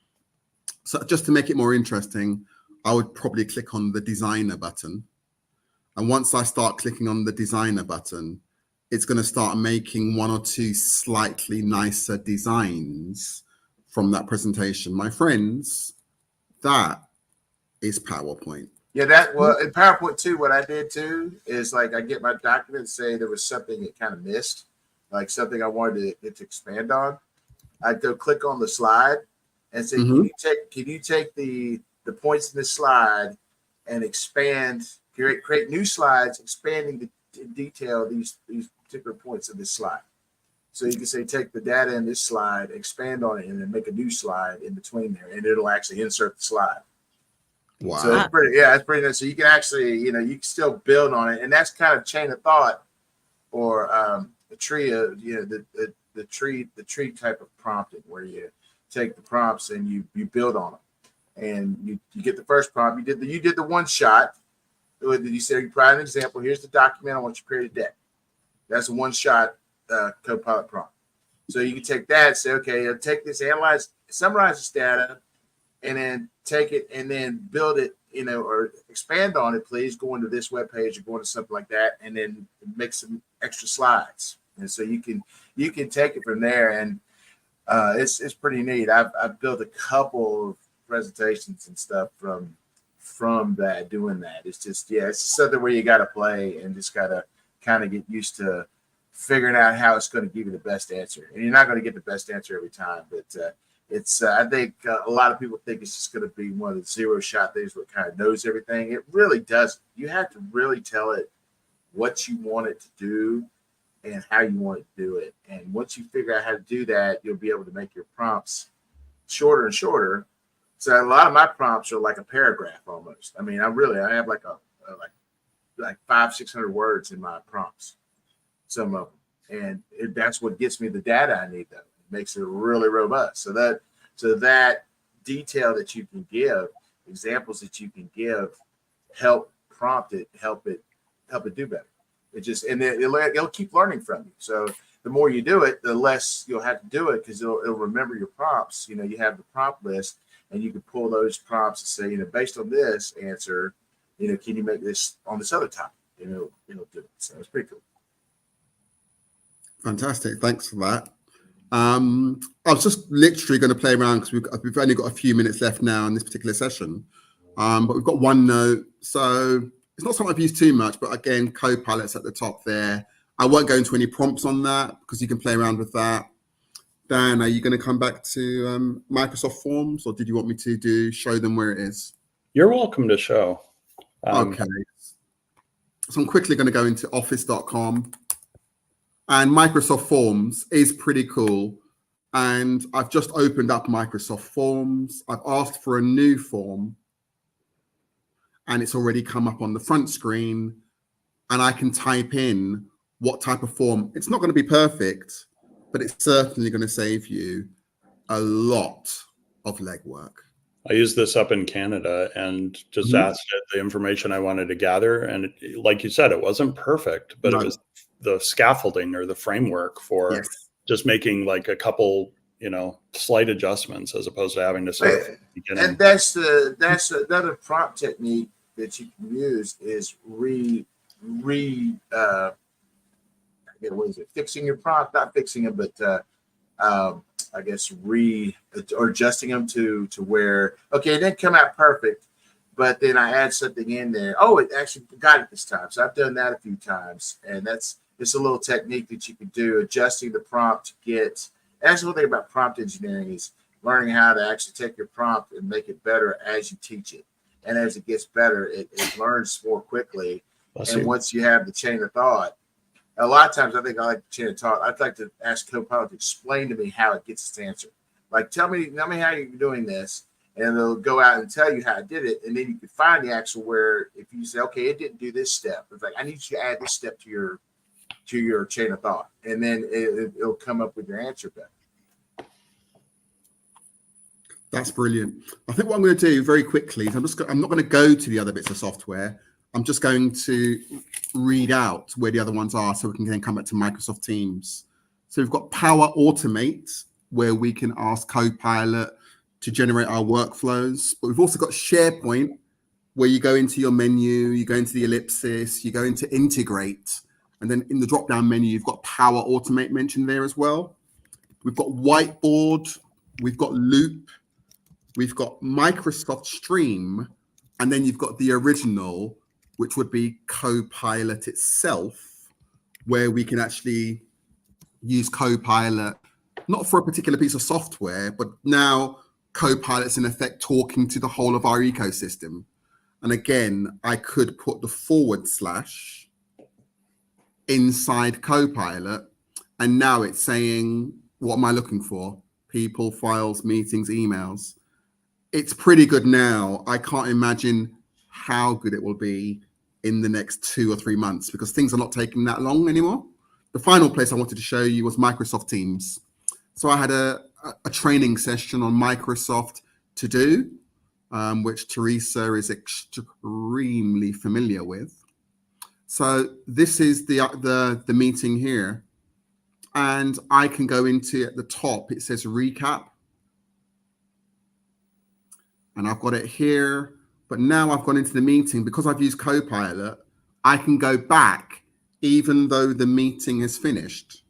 So just to make it more interesting, I would probably click on the designer button. And once I start clicking on the designer button, it's going to start making one or two slightly nicer designs from that presentation. My friends, that is PowerPoint. Yeah, in PowerPoint too, what I did too is, like, I get my document, say there was something it kind of missed, like something I wanted it to expand on. I'd go click on the slide and say, can you take the points in this slide and create new slides, expanding the detail these particular points of this slide. So you can say, take the data in this slide, expand on it, and then make a new slide in between there, and it'll actually insert the slide. Wow. So it's pretty nice. So you can actually, you can still build on it, and that's kind of chain of thought, or the tree of, the tree type of prompting, where you take the prompts and you build on them, and you get the first prompt. You did the one shot. You said, you provide an example. Here's the document. I want you to create a deck. That's a one shot Copilot prompt. So you can take that and say, okay, take this, summarize this data, and then take it and then build it, or expand on it, please. Go into this web page or go into something like that, and then make some extra slides. And so you can take it from there, and it's pretty neat. I've built a couple of presentations and stuff from that, doing that. It's just something where you got to play and just got to kind of get used to figuring out how it's going to give you the best answer. And you're not going to get the best answer every time, but it's I think a lot of people think it's just going to be one of the zero shot things where it kind of knows everything. It really doesn't. You have to really tell it what you want it to do and how you want it to do it. And once you figure out how to do that, you'll be able to make your prompts shorter and shorter. So a lot of my prompts are like a paragraph almost. I mean, I have like like 500-600 words in my prompts, some of them, and that's what gets me the data I need. Though it makes it really robust. So that detail that you can give, examples that you can give, help prompt it, help it do better. It just, and then it'll keep learning from you. So the more you do it, the less you'll have to do it, because it'll remember your prompts. You know, you have the prompt list, and you can pull those prompts and say, you know, based on this answer, you know, can you make this on this other topic? You know, it'll do it. So it's pretty cool. Fantastic. Thanks for that. I was just literally going to play around because we've only got a few minutes left now in this particular session. But we've got OneNote. So it's not something I've used too much, but again, Copilot's at the top there. I won't go into any prompts on that because you can play around with that. Dan, are you going to come back to Microsoft Forms, or did you want me to show them where it is? You're welcome to show. Okay. So I'm quickly going to go into office.com, and Microsoft Forms is pretty cool. And I've just opened up Microsoft Forms. I've asked for a new form, and it's already come up on the front screen, and I can type in what type of form. It's not going to be perfect, but it's certainly going to save you a lot of legwork. I used this up in Canada and just asked it the information I wanted to gather. And like you said, it wasn't perfect, but it was the scaffolding or the framework for just making like a couple, you know, slight adjustments as opposed to having to start from the beginning. And that's another prompt technique that you can use is fixing your prompt, not fixing it, but I guess or adjusting them to where, okay, it didn't come out perfect, but then I add something in there. Oh, it actually got it this time. So I've done that a few times, and it's a little technique that you can do, adjusting the prompt to get. That's the whole thing about prompt engineering is learning how to actually take your prompt and make it better as you teach it. And as it gets better, it learns more quickly. And once you have the chain of thought, a lot of times I think I like the chain of thought. I'd like to ask Copilot to explain to me how it gets its answer. Like, tell me how you're doing this, and they'll go out and tell you how it did it. And then you can find the actual where if you say, okay, it didn't do this step. It's like, I need you to add this step to your chain of thought. And then it'll come up with your answer better. That's brilliant. I think what I'm going to do very quickly is I'm not going to go to the other bits of software. I'm just going to read out where the other ones are so we can then come back to Microsoft Teams. So we've got Power Automate, where we can ask Copilot to generate our workflows. But we've also got SharePoint, where you go into your menu, you go into the ellipsis, you go into Integrate. And then in the drop-down menu, you've got Power Automate mentioned there as well. We've got Whiteboard, we've got Loop, we've got Microsoft Stream, and then you've got the original, which would be Copilot itself, where we can actually use Copilot, not for a particular piece of software, but now Copilot's in effect talking to the whole of our ecosystem. And again, I could put the / inside Copilot, and now it's saying, what am I looking for? People, files, meetings, emails. It's pretty good now. I can't imagine how good it will be in the next 2 or 3 months, because things are not taking that long anymore. The final place I wanted to show you was Microsoft Teams. So I had a training session on Microsoft To Do, which Teresa is extremely familiar with. So this is the meeting here, and I can go into at the top. It says recap, and I've got it here. But now I've gone into the meeting because I've used Copilot. I can go back even though the meeting has finished.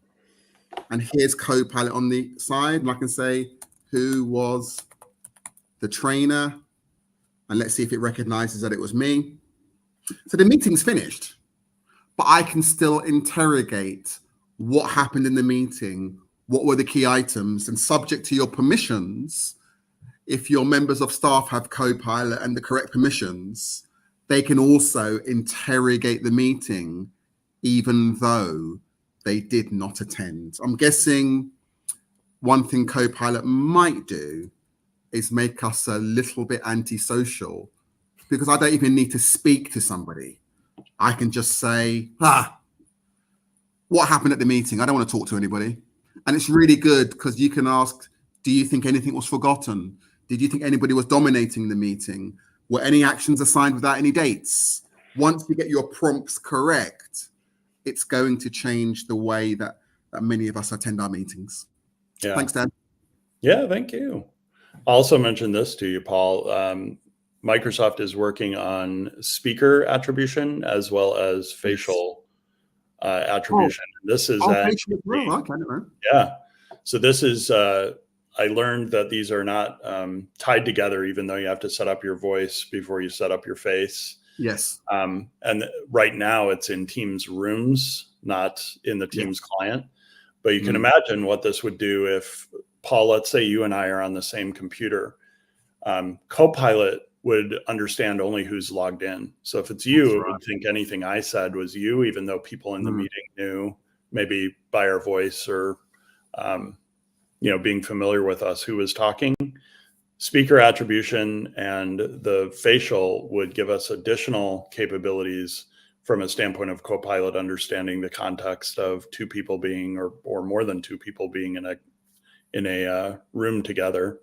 And here's Copilot on the side, and I can say, who was the trainer? And let's see if it recognizes that it was me. So the meeting's finished, but I can still interrogate what happened in the meeting, what were the key items, and subject to your permissions, if your members of staff have Copilot and the correct permissions, they can also interrogate the meeting, even though they did not attend. I'm guessing one thing Copilot might do is make us a little bit antisocial, because I don't even need to speak to somebody. I can just say, what happened at the meeting? I don't want to talk to anybody. And it's really good because you can ask, do you think anything was forgotten? Did you think anybody was dominating the meeting? Were any actions assigned without any dates? Once you get your prompts correct, it's going to change the way that many of us attend our meetings. Yeah. Thanks, Dan. Yeah, thank you. I also mentioned this to you, Paul. Microsoft is working on speaker attribution as well as facial attribution. This is facial as well. Okay, I don't know. Yeah. So this is, I learned that these are not tied together, even though you have to set up your voice before you set up your face. Yes. And right now it's in Teams rooms, not in the Teams client. But you can imagine what this would do if, Paul, let's say you and I are on the same computer. Copilot would understand only who's logged in. So if it's you, it would think anything I said was you, even though people in the meeting knew, maybe by our voice or, being familiar with us, who was talking. Speaker attribution and the facial would give us additional capabilities from a standpoint of Copilot understanding the context of two people being, or more than two people being in a room together.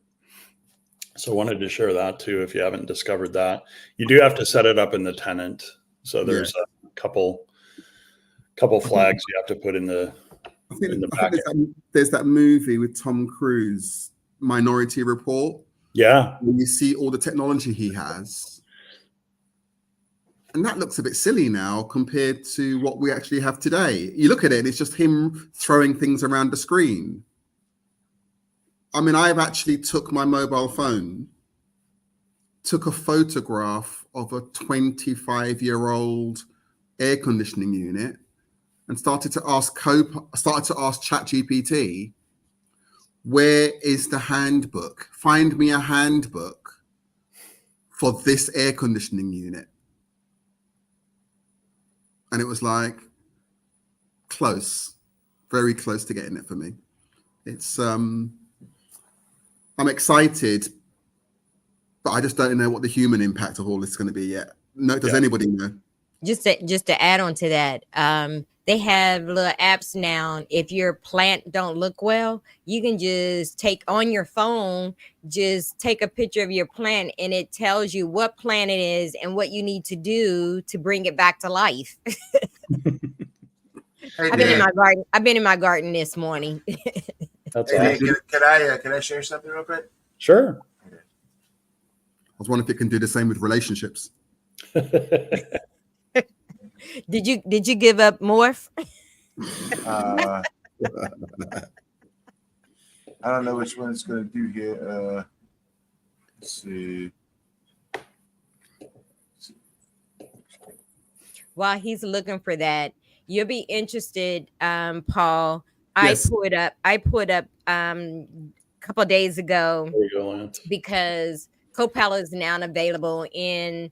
So wanted to share that too, if you haven't discovered that. You do have to set it up in the tenant. So there's a couple flags you have to put in the packet. There's that movie with Tom Cruise, Minority Report. Yeah. When you see all the technology he has. And that looks a bit silly now compared to what we actually have today. You look at it, and it's just him throwing things around the screen. I mean, I've actually took my mobile phone, took a photograph of a 25-year-old air conditioning unit, and started to ask ChatGPT, where is the handbook? Find me a handbook for this air conditioning unit. And it was like close, very close to getting it for me. It's I'm excited, but I just don't know what the human impact of all this is going to be yet. No, does anybody know? Just to add on to that, they have little apps now. If your plant don't look well, you can just take on your phone, just take a picture of your plant, and it tells you what plant it is and what you need to do to bring it back to life. I've been in my garden this morning. That's awesome. Can I share something real quick? Sure. I was wondering if it can do the same with relationships. Did you give up Morph? I don't know which one it's going to do here. Let's see. While he's looking for that, you'll be interested, Paul. Yes. I put up a couple of days ago, there you go, Lance, because Copilot is now available in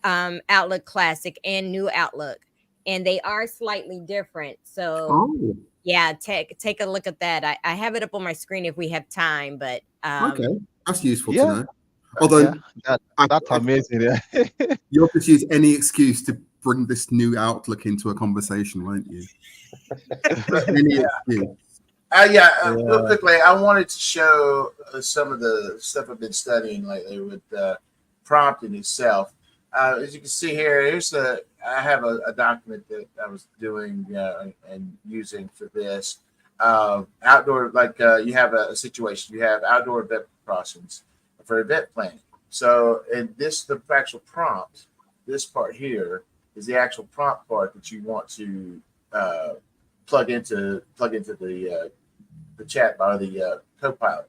Outlook Classic and New Outlook, and they are slightly different. So yeah, take a look at that. I have it up on my screen if we have time, but okay, that's useful to know. Although that's amazing. Yeah. You'll just use any excuse to bring this new Outlook into a conversation, won't you? Any excuse. Real quickly, I wanted to show some of the stuff I've been studying lately with prompting itself. As you can see here, I have a document that I was doing and using for this. Outdoor, you have a situation, you have outdoor event crossings for event planning. So in the actual prompt, this part here is the actual prompt part that you want to plug into the chat or the Copilot.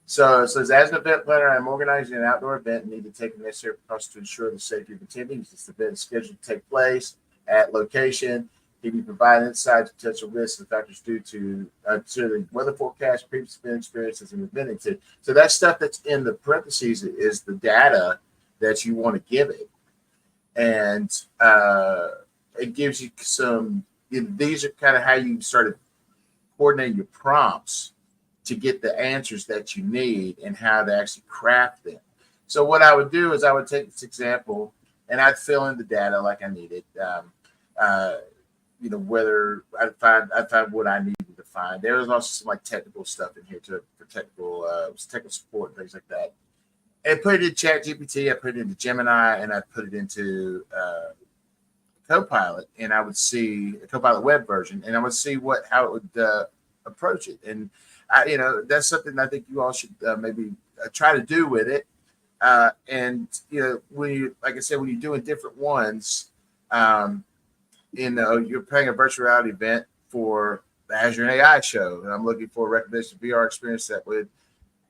So it says, as an event planner, I'm organizing an outdoor event and need to take the necessary precautions to ensure the safety of attendees. This event is scheduled to take place at location. Can you provide insight to potential risks and factors due to the weather forecast, previous event experiences, and event intent? So that stuff that's in the parentheses is the data that you want to give it. And it gives you some, these are kind of how you started coordinating your prompts to get the answers that you need and how to actually craft them. So what I would do is I would take this example and I'd fill in the data like I needed. Whether I'd find what I needed to find. There was also some like technical stuff in here for technical support and things like that. And put it in ChatGPT, I put it into Gemini, and I put it into Copilot, and I would see a Copilot web version, and I would see how it would approach it. And that's something I think you all should maybe try to do with it. And when you, like I said, when you're doing different ones, you're playing a virtual reality event for the Azure and AI Show, and I'm looking for a recommendation VR experience that would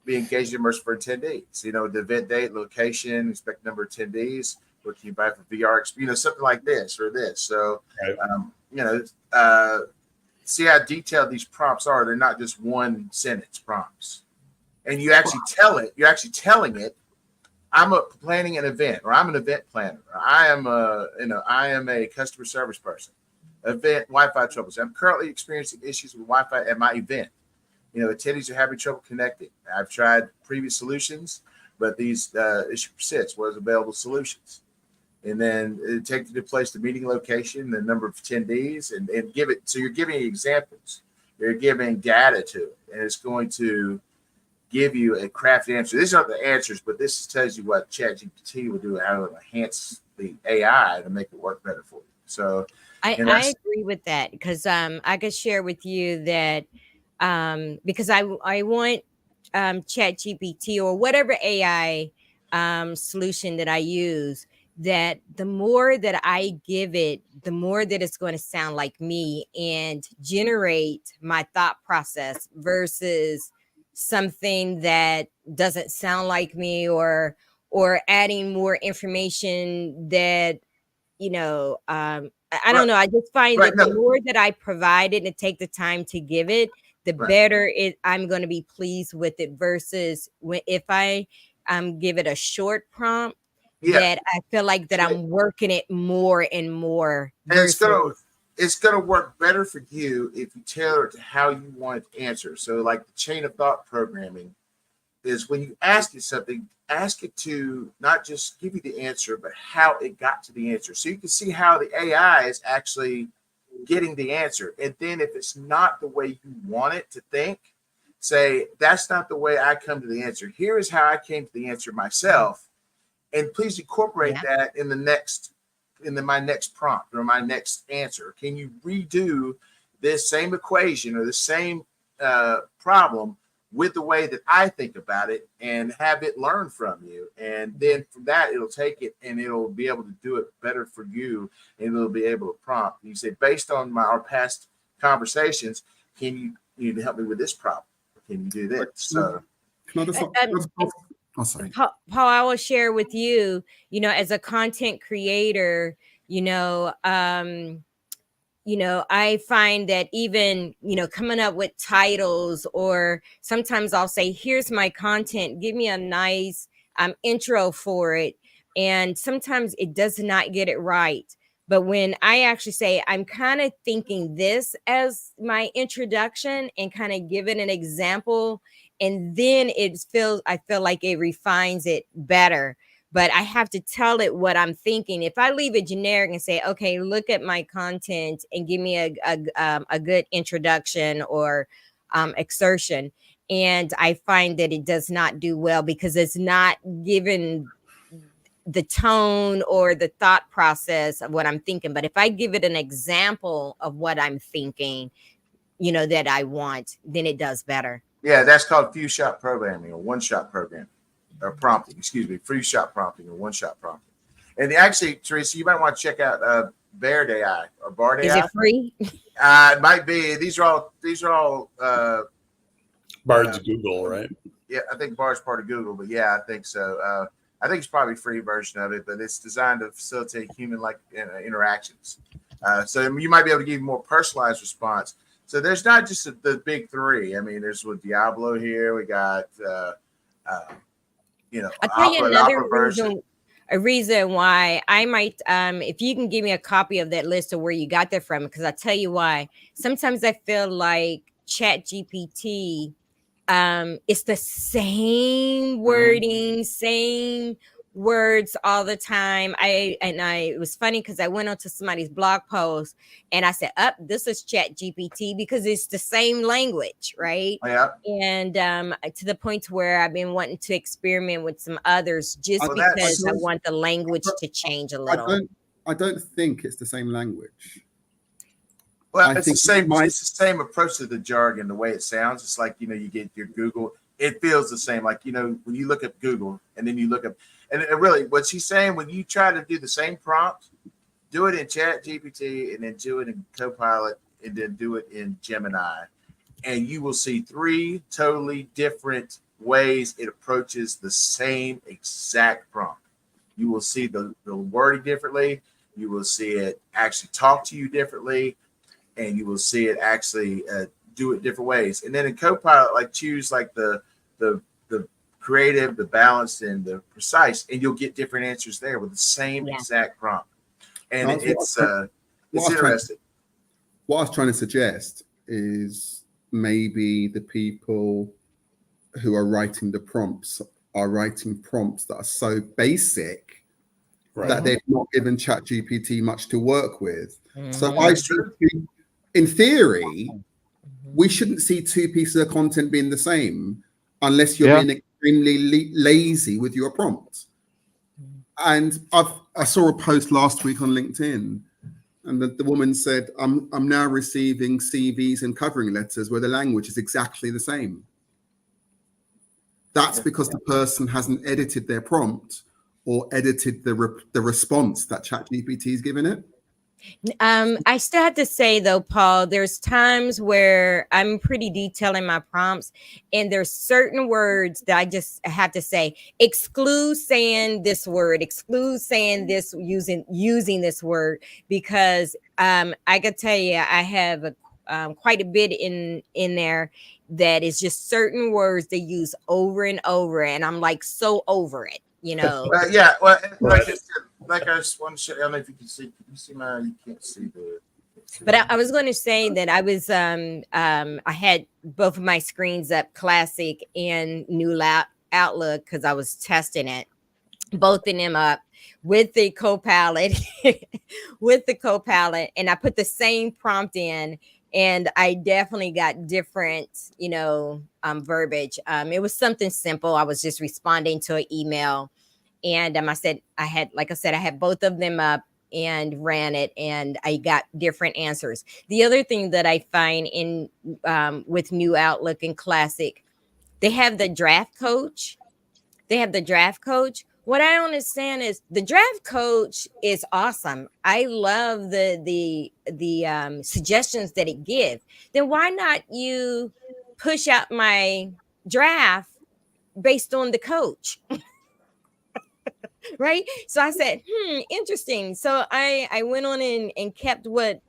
be engaged and immersive for attendees. The event date, location, expected number of attendees. What can you buy for VR experience? Something like this or this. So, see how detailed these prompts are. They're not just one sentence prompts, and you actually tell it. You're actually telling it, I'm planning an event, or I'm an event planner, or I am a customer service person. Event Wi-Fi troubles. I'm currently experiencing issues with Wi-Fi at my event. Attendees are having trouble connecting. I've tried previous solutions, but these issue persists. What is available solutions? And then take it to place the meeting location, the number of attendees, and give it. So you're giving examples. You're giving data to it, and it's going to give you a crafted answer. These aren't the answers, but this tells you what ChatGPT will do, how to enhance the AI to make it work better for you. So I agree with that, because I could share with you that because I want ChatGPT or whatever AI solution that I use, that the more that I give it, the more that it's going to sound like me and generate my thought process versus something that doesn't sound like me, or adding more information that I don't know. I just find that the more that I provide it and take the time to give it, the better I'm going to be pleased with it, versus if I give it a short prompt that I feel like that I'm working it more and more. And it's gonna work better for you if you tailor it to how you want it to answer. So like the chain of thought programming is, when you ask it something, ask it to not just give you the answer, but how it got to the answer. So you can see how the AI is actually getting the answer. And then if it's not the way you want it to think, say, that's not the way I come to the answer. Here is how I came to the answer myself. And please incorporate that in my next prompt or my next answer. Can you redo this same equation or the same problem with the way that I think about it, and have it learn from you? And then from that, it'll take it and it'll be able to do it better for you, and it'll be able to prompt. You say, based on our past conversations, can you help me with this problem? Can you do this? So sorry. Paul, I will share with you, as a content creator, I find that even, coming up with titles, or sometimes I'll say, here's my content, give me a nice intro for it. And sometimes it does not get it right. But when I actually say, I'm kind of thinking this as my introduction and kind of give it an example, and then I feel like it refines it better. But I have to tell it what I'm thinking. If I leave it generic and say, okay, look at my content and give me a good introduction or exertion, and I find that it does not do well because it's not given the tone or the thought process of what I'm thinking. But if I give it an example of what I'm thinking, that I want, then it does better. Yeah, that's called few-shot programming or one-shot programming. Or prompting, free-shot prompting or one-shot prompting. And actually, Teresa, you might want to check out Baird AI or Bard AI. Is it free? It might be. These are all Bard's Google, right? Yeah, I think Bard's part of Google, but yeah, I think so. I think it's probably a free version of it, but it's designed to facilitate human-like interactions. So you might be able to give more personalized response. So there's not just the big three. I mean, there's with Diablo here. We got, I'll tell you another Opera version. a reason why I might, if you can give me a copy of that list of where you got that from, because I'll tell you why. Sometimes I feel like Chat GPT, it's the same wording, same words all the time. It was funny because I went onto somebody's blog post and I said, this is Chat GPT because it's the same language, right? Yeah. And to the point where I've been wanting to experiment with some others just because I want the language to change a little. I don't think it's the same language. Well, it's the same approach to the jargon, the way it sounds. It's like, you get your Google. It feels the same. Like, when you look at Google and then you look up, and really what she's saying, when you try to do the same prompt, do it in Chat GPT and then do it in Copilot and then do it in Gemini. And you will see 3 totally different ways it approaches the same exact prompt. You will see the wording differently. You will see it actually talk to you differently. And you will see it actually do it different ways. And then in Copilot, like choose like the creative, the balanced, and the precise, and you'll get different answers there with the same exact prompt. And it's interesting. What I was trying to suggest is maybe the people who are writing the prompts are writing prompts that are so basic that they've not given ChatGPT much to work with. So I think, in theory, we shouldn't see 2 pieces of content being the same unless you're being extremely lazy with your prompt. And I saw a post last week on LinkedIn, and the woman said, I'm now receiving CVs and covering letters where the language is exactly the same. That's because the person hasn't edited their prompt or edited the response that ChatGPT is giving it. I still have to say though, Paul, there's times where I'm pretty detailed in my prompts, and there's certain words that I just have to say, exclude saying this word, exclude saying this, using this word, because I could tell you I have quite a bit in there that is just certain words they use over and over, and I'm like so over it, Like I just want to show. I don't know if you can see. Can you see my? You can't see the. But I was going to say that I was I had both of my screens up, Classic and New Outlook, because I was testing it, both of them up with the Copilot, and I put the same prompt in, and I definitely got different, verbiage. It was something simple. I was just responding to an email. And I had both of them up and ran it, and I got different answers. The other thing that I find in with New Outlook and Classic, they have the draft coach. What I don't understand is the draft coach is awesome. I love the suggestions that it gives. Then why not you push out my draft based on the coach? Right. So I said, interesting. So I went on and kept what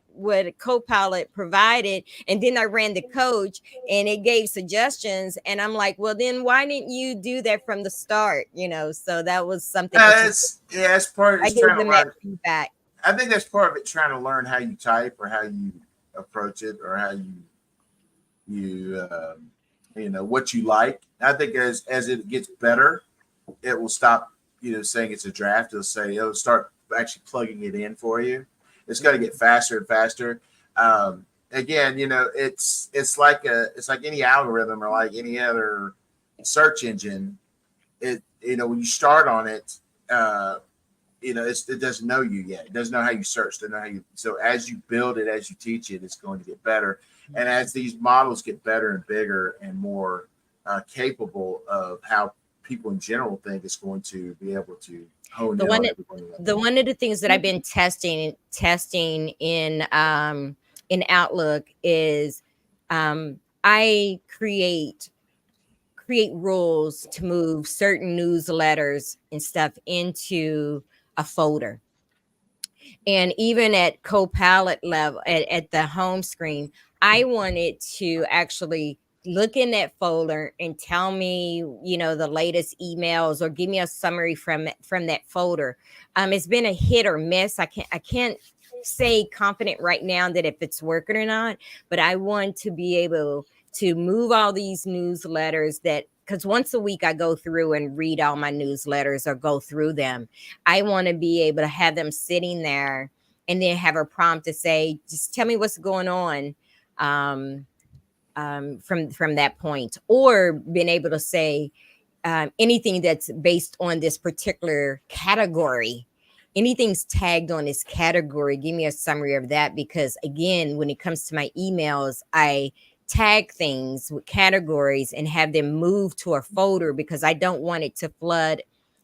Copilot provided, and then I ran the coach and it gave suggestions, and I'm like, well, then why didn't you do that from the start? So that was something. It's part of it. Trying to learn feedback. I think that's part of it, trying to learn how you type or how you approach it or how you what you like. I think as it gets better, it will stop saying it's a draft. It'll start actually plugging it in for you. It's going to get faster and faster. Again, it's like any algorithm or like any other search engine. When you start on it, it doesn't know you yet. It doesn't know how you search. Doesn't know how you. So as you build it, as you teach it, it's going to get better. And as these models get better and bigger and more capable of how people in general think, it's going to be able to hone in on everyone. One of the things that I've been testing in Outlook is I create rules to move certain newsletters and stuff into a folder. And even at Copilot level, at the home screen, I wanted to actually look in that folder and tell me, the latest emails or give me a summary from that folder. It's been a hit or miss. I can't say confident right now that if it's working or not, but I want to be able to move all these newsletters because once a week I go through and read all my newsletters or go through them. I want to be able to have them sitting there and then have a prompt to say, just tell me what's going on from that point, or being able to say anything that's based on this particular category. Anything's tagged on this category, give me a summary of that, because again, when it comes to my emails, I tag things with categories and have them move to a folder because I don't want it to flood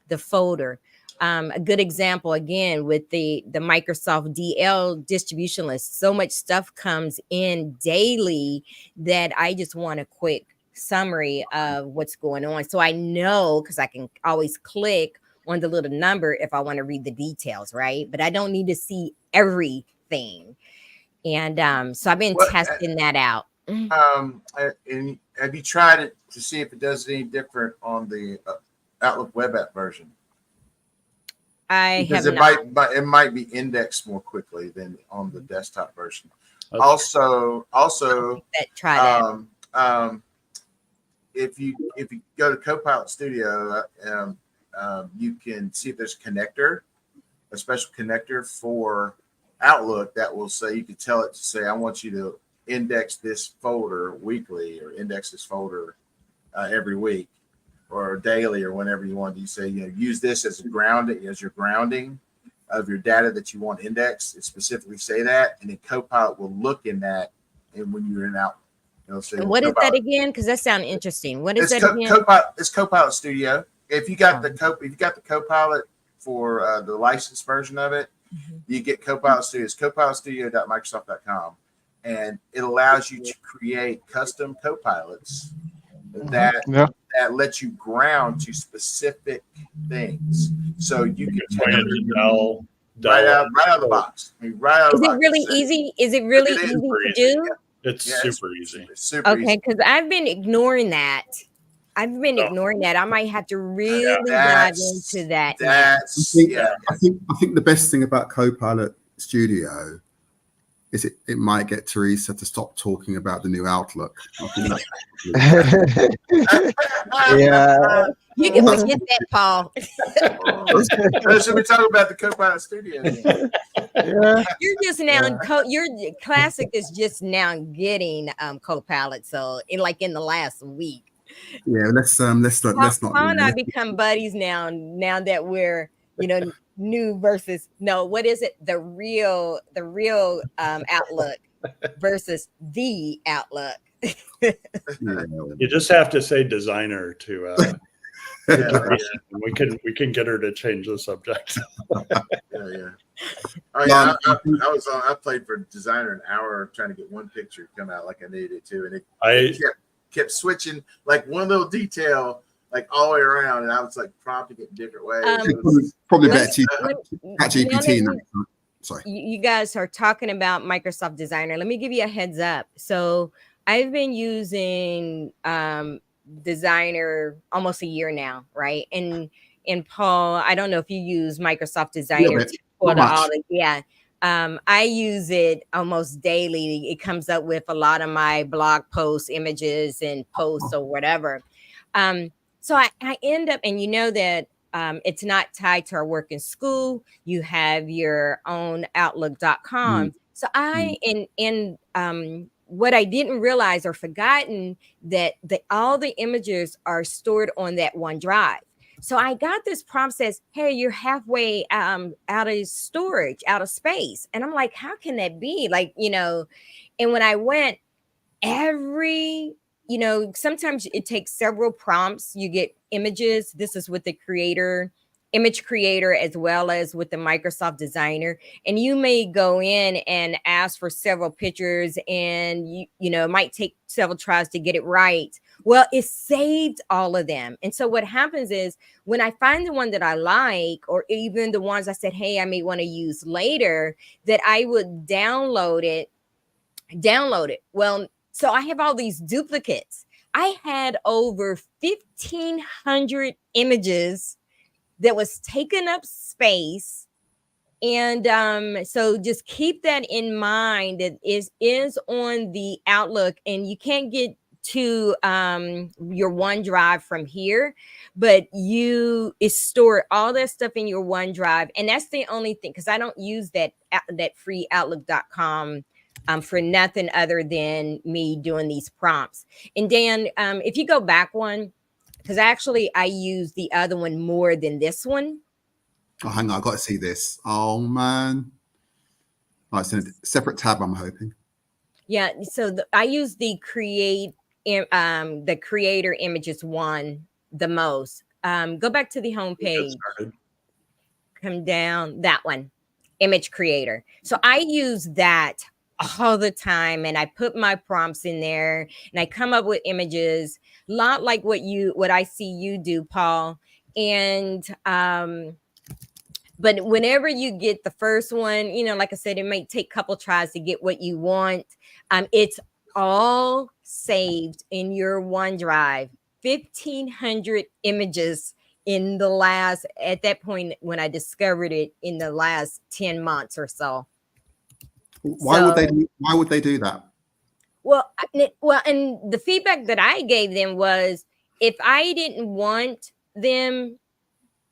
the folder. A good example, again, with the Microsoft DL distribution list, so much stuff comes in daily that I just want a quick summary of what's going on. So I know, because I can always click on the little number if I want to read the details, right? But I don't need to see everything. And so I've been testing that out. And have you tried it to see if it does any different on the Outlook web app version? Because it might be indexed more quickly than on the desktop version. Okay. Also, try that. If you go to Copilot Studio, you can see if there's a special connector for Outlook that will say, you can tell it to say, I want you to index this folder weekly, or index this folder every week or daily, or whenever you want. You say, use this as your grounding of your data that you want indexed. It specifically say that, and then Copilot will look in that, and when you're in Outlook, it'll say, what is that again? Because that sounds interesting. What is that again? It's Copilot Studio. If you got the Copilot for the licensed version of it, you get Copilot Studio. It's copilotstudio.microsoft.com, and it allows you to create custom Copilots that lets you ground to specific things. So you can right out of the box. Right out of the box. Is it really easy? Is it really easy to do? It's super easy. It's super easy. Okay, because I've been ignoring that. I might have to really dive into that. I think the best thing about Copilot Studio is it might get Teresa to stop talking about the new Outlook. Yeah. You can forget that, Paul. Should we talk about the Copilot Studio? Yeah. You're just now your classic is just now getting Copilot. So in the last week. Yeah, let's not. Paul and I become buddies now that we're new versus what is it? The real Outlook versus the Outlook. You just have to say designer to we can get her to change the subject. Yeah. Oh yeah, I played for designer an hour trying to get one picture to come out like I needed it to, and it kept switching like one little detail like all the way around, and I was like prompting it in different ways. Probably better to ChatGPT. Sorry. You guys are talking about Microsoft Designer. Let me give you a heads up. So I've been using Designer almost a year now, right? And Paul, I don't know if you use Microsoft Designer for the audit. Yeah. I use it almost daily. It comes up with a lot of my blog posts, images, and posts or whatever. So I end up, and that it's not tied to our work in school. You have your own Outlook.com. So what I didn't realize or forgotten that all the images are stored on that OneDrive. So I got this prompt says, hey, you're halfway out of storage, out of space. And I'm like, how can that be? And when I went sometimes it takes several prompts. You get images. This is with the creator image creator as well as with the Microsoft Designer, and you may go in and ask for several pictures, and you know, it might take several tries to get it right. Well, it saved all of them. And so what happens is when I find the one that I like, or even the ones I said, hey, I may want to use later, that I would download it. Well, so I have all these duplicates. I had over 1,500 images that was taking up space. And so just keep that in mind. That is on the Outlook, and you can't get to your OneDrive from here, but it's stored all that stuff in your OneDrive. And that's the only thing, because I don't use that free outlook.com for nothing other than me doing these prompts. And Dan, if you go back one, because actually I use the other one more than this one. Oh, hang on, I've got to see this. Oh man. Oh, it's in a separate tab, I'm hoping. Yeah, so I use the creator images one the most. Go back to the home page. Come down, that one, image creator. So I use that all the time, and I put my prompts in there, and I come up with images, a lot like what I see you do, Paul. And but whenever you get the first one, you know, like I said, it may take a couple tries to get what you want. It's all saved in your OneDrive. 1,500 images in the last, at that point when I discovered it, in the last 10 months or so. Why would they do that? Well, and the feedback that I gave them was, if I didn't want them,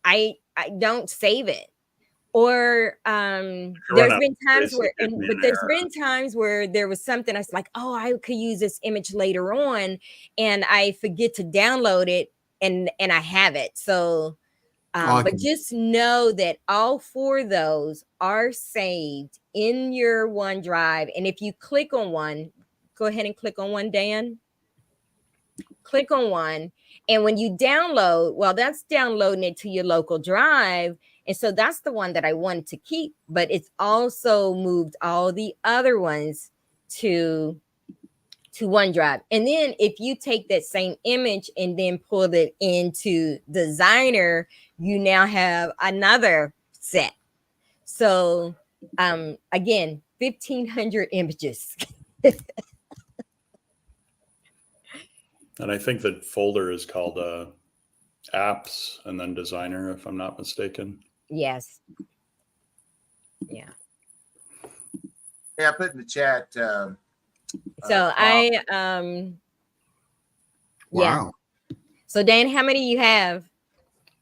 I don't save it. Or there's been times where there was something I was like, oh, I could use this image later on, and I forget to download it, and I have it. So but just know that all 4 of those are saved in your OneDrive. And if you click on one, go ahead and click on one, Dan. Click on one, and when you download, well, that's downloading it to your local drive. And so that's the one that I wanted to keep, but it's also moved all the other ones to OneDrive. And then if you take that same image and then pull it into Designer, you now have another set. So again, 1,500 images. And I think the folder is called apps and then Designer, if I'm not mistaken. Yes. Yeah. Yeah, I put in the chat. So Wow. So Dan, how many you have?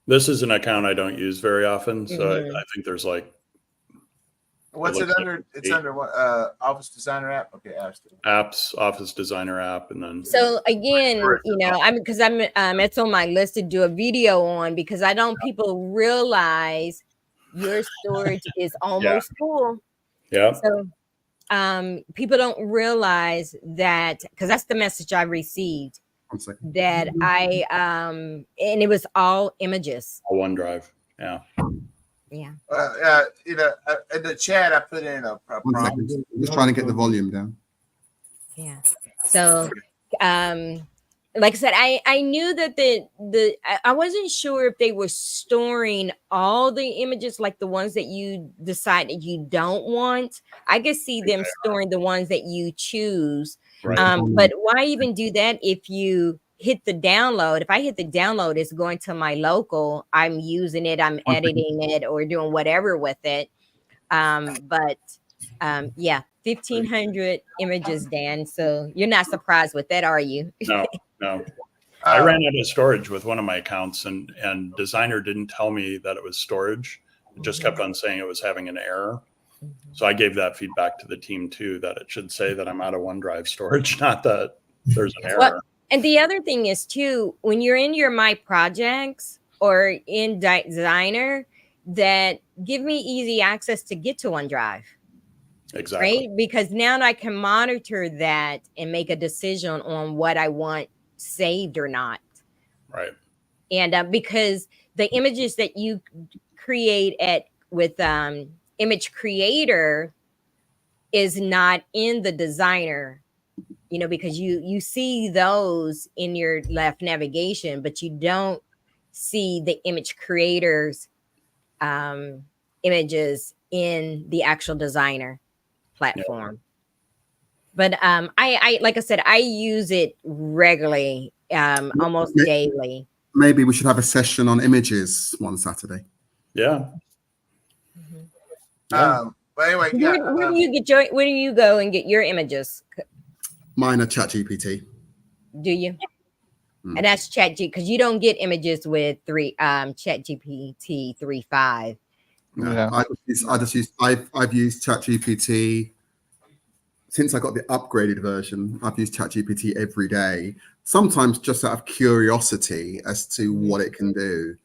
This is an account I don't use very often, so I think there's like. What's it under? It's under what? Office Designer app. Okay, apps, Office Designer app, and then. So again, you know, it's on my list to do a video on, because I don't people realize your storage is almost full. Yeah. So people don't realize that, because that's the message I received. 1 second. That and it was all images. OneDrive. Yeah. Yeah. You know, in the chat, I put in a 1 prompt. second. I'm just trying to get the volume down. Yeah. So, like I said, I knew that I wasn't sure if they were storing all the images, like the ones that you decide that you don't want. I could see them storing the ones that you choose. Right. But why even do that if you hit the download? If I hit the download, it's going to my local. I'm using it. I'm editing it or doing whatever with it. Yeah, 1,500 images, Dan. So you're not surprised with that, are you? No. I ran out of storage with one of my accounts, and Designer didn't tell me that it was storage. It just kept on saying it was having an error. So I gave that feedback to the team too, that it should say that I'm out of OneDrive storage, not that there's an error. Well, and the other thing is too, when you're in your My Projects or in Designer, that give me easy access to get to OneDrive. Exactly. Right? Because now I can monitor that and make a decision on what I want saved or not. Right. And because the images that you create with image creator is not in the designer, because you see those in your left navigation, but you don't see the image creators images in the actual designer platform. But I like I said, I use it regularly, almost daily. Maybe we should have a session on images one Saturday. Yeah. But anyway, yeah. Where do you go and get your images? Mine are ChatGPT. Do you? And that's ChatGPT, because you don't get images with ChatGPT 3.5. No, Yeah. I've used ChatGPT since I got the upgraded version. I've used ChatGPT every day, sometimes just out of curiosity as to what it can do.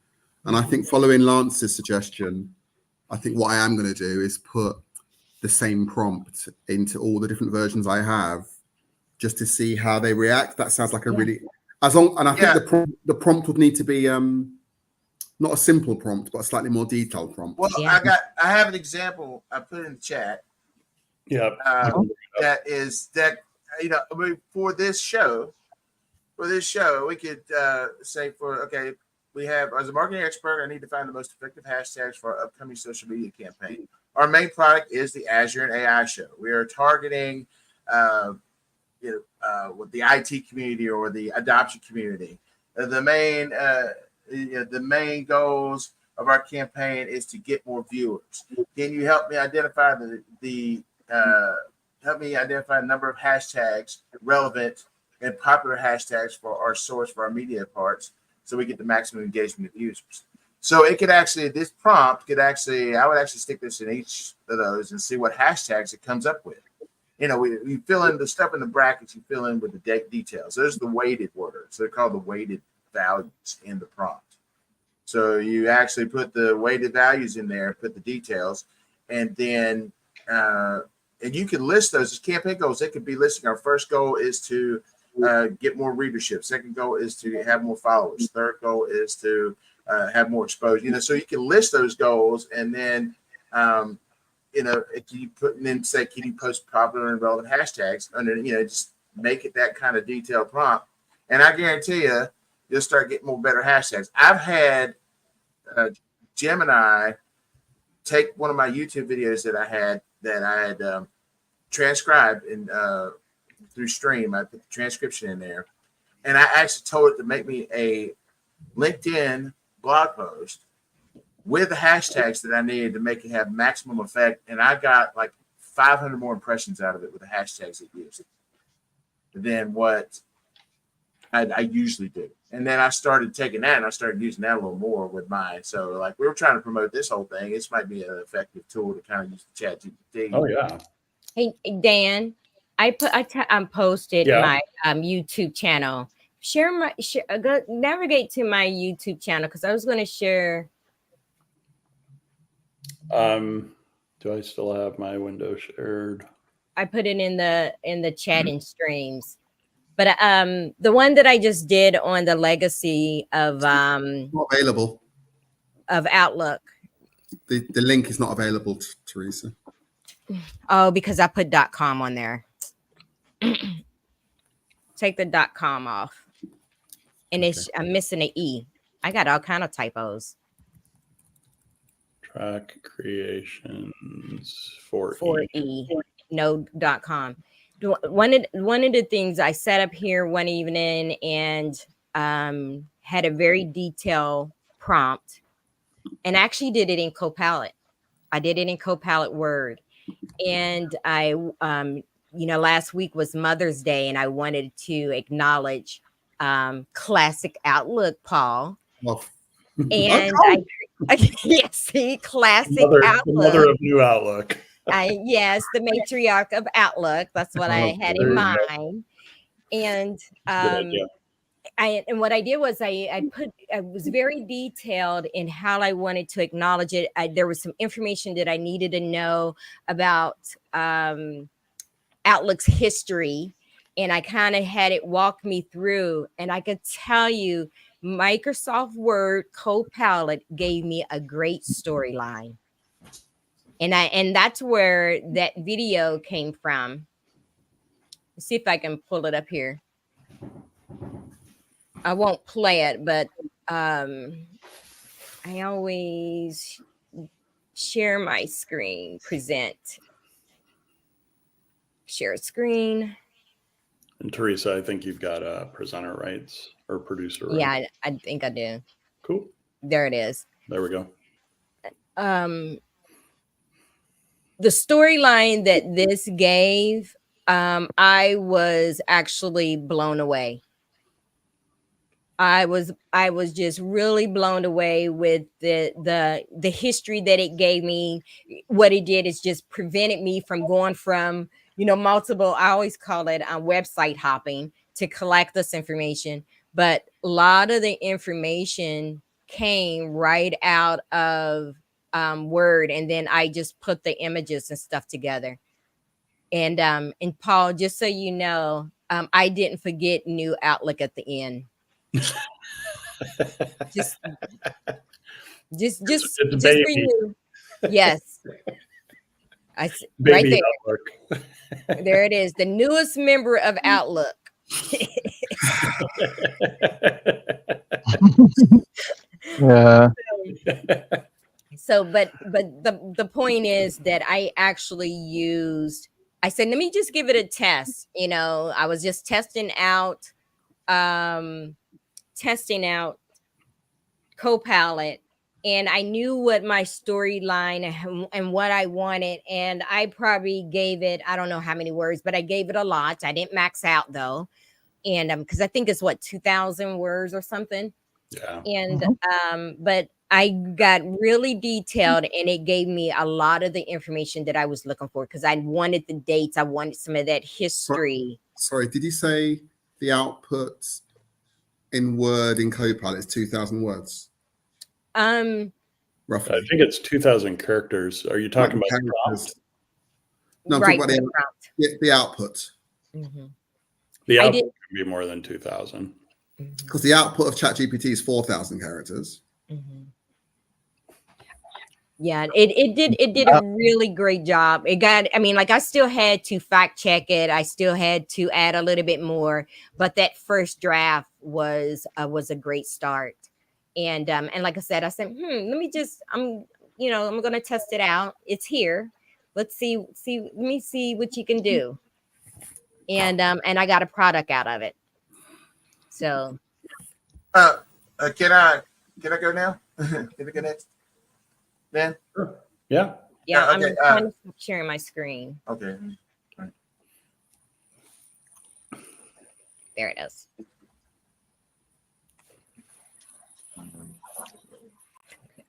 And I think following Lance's suggestion, I think what I am going to do is put the same prompt into all the different versions I have, just to see how they react. That sounds like a really, and I think the prompt would need to be not a simple prompt, but a slightly more detailed prompt. Well, I have an example I put in the chat. Yeah. That is that, I mean, for this show, we could say we have, as a marketing expert, I need to find the most effective hashtags for our upcoming social media campaign. Our main product is the Azure and AI Show. We are targeting, with the IT community or the adoption community. The main goals of our campaign is to get more viewers. Can you help me identify a number of hashtags, relevant and popular hashtags for our source for our media parts, so we get the maximum engagement of users? So it could actually, this prompt I would actually stick this in each of those and see what hashtags it comes up with. You fill in the stuff in the brackets, you fill in with the details. Those are the weighted words. They're called the weighted values in the prompt. So you actually put the weighted values in there, put the details, and then and you can list those as campaign goals. It could be listing, our first goal is to get more readership. Second goal is to have more followers. Third goal is to have more exposure. So you can list those goals, and then if you put and then say, can you post popular and relevant hashtags under, just make it that kind of detailed prompt, and I guarantee you'll start getting more better hashtags. I've had Gemini take one of my YouTube videos that I had transcribed in through Stream. I put the transcription in there, and I actually told it to make me a LinkedIn blog post with the hashtags that I needed to make it have maximum effect. And I got like 500 more impressions out of it with the hashtags it used than what I usually do. And then I started taking that and I started using that a little more with mine. So like, we were trying to promote this whole thing. This might be an effective tool to kind of use the ChatGPT. Oh yeah. Hey Dan, I posted my YouTube channel. Go navigate to my YouTube channel, because I was going to share. Do I still have my window shared? I put it in the chat and streams. But the one that I just did on the legacy of Not available. Of Outlook. The link is not available, Teresa. Oh, because I put .com on there. Take the .com off. And I'm missing an E. I got all kind of typos. Track creations for E. No .com. One of the things I set up here one evening and had a very detailed prompt, and actually did it in Copilot. I did it in Copilot Word, and I last week was Mother's Day, and I wanted to acknowledge classic Outlook, Paul. Well, and classic Outlook. The mother of new Outlook. Yes, the matriarch of Outlook. That's what I had in mind. And what I did was I was very detailed in how I wanted to acknowledge it. There was some information that I needed to know about Outlook's history, and I kind of had it walk me through, and I could tell you Microsoft Word Copilot gave me a great storyline. And that's where that video came from. Let's see if I can pull it up here. I won't play it, but I always share my screen, present, share screen. And Teresa, I think you've got presenter rights or producer rights. Yeah, I think I do. Cool. There it is. There we go. The storyline that this gave, I was actually blown away. I was just really blown away with the history that it gave me. What it did is just prevented me from going from, multiple, I always call it website hopping to collect this information. But a lot of the information came right out of Word, and then I just put the images and stuff together. And Paul, just so you know, I didn't forget New Outlook at the end. just for you. Yes. Right there. There it is. The newest member of Outlook. Yeah. So, but the point is that I actually used, I said, let me just give it a test. I was just testing out Copilot, and I knew what my storyline and what I wanted. And I probably gave it, I don't know how many words, but I gave it a lot. I didn't max out though. And because I think it's 2,000 words or something. Yeah. And but I got really detailed, and it gave me a lot of the information that I was looking for, because I wanted the dates. I wanted some of that history. Sorry, did you say the output in Word in Copilot is 2,000 words? Roughly. I think it's 2,000 characters. Are you talking about characters? No, I'm right, talking about the output. Mm-hmm. The output can be more than 2,000. Because the output of ChatGPT is 4,000 characters. Mm-hmm. Yeah, it did a really great job. It got, I still had to fact check it. I still had to add a little bit more, but that first draft was a great start. And like I said, let me just, I'm going to test it out. It's here. Let's let me see what you can do. And I got a product out of it. So, can I go now? Can I go next? Then? Yeah. Yeah, okay, I'm sharing my screen. Okay. Right. There it is.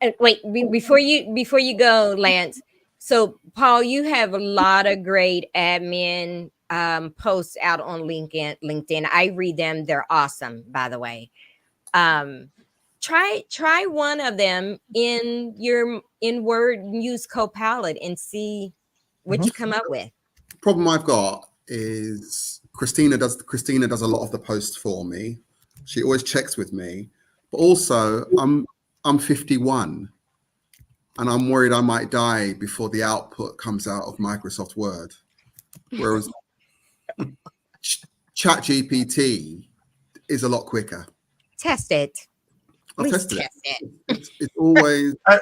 And wait, before you go, Lance. So, Paul, you have a lot of great admin posts out on LinkedIn. I read them; they're awesome, by the way. Try one of them in Word. Use Copilot and see what you come up with. Problem I've got is Christina does a lot of the posts for me. She always checks with me, but also I'm 51, and I'm worried I might die before the output comes out of Microsoft Word. Whereas ChatGPT is a lot quicker. Test it. I've tested it. It's always. I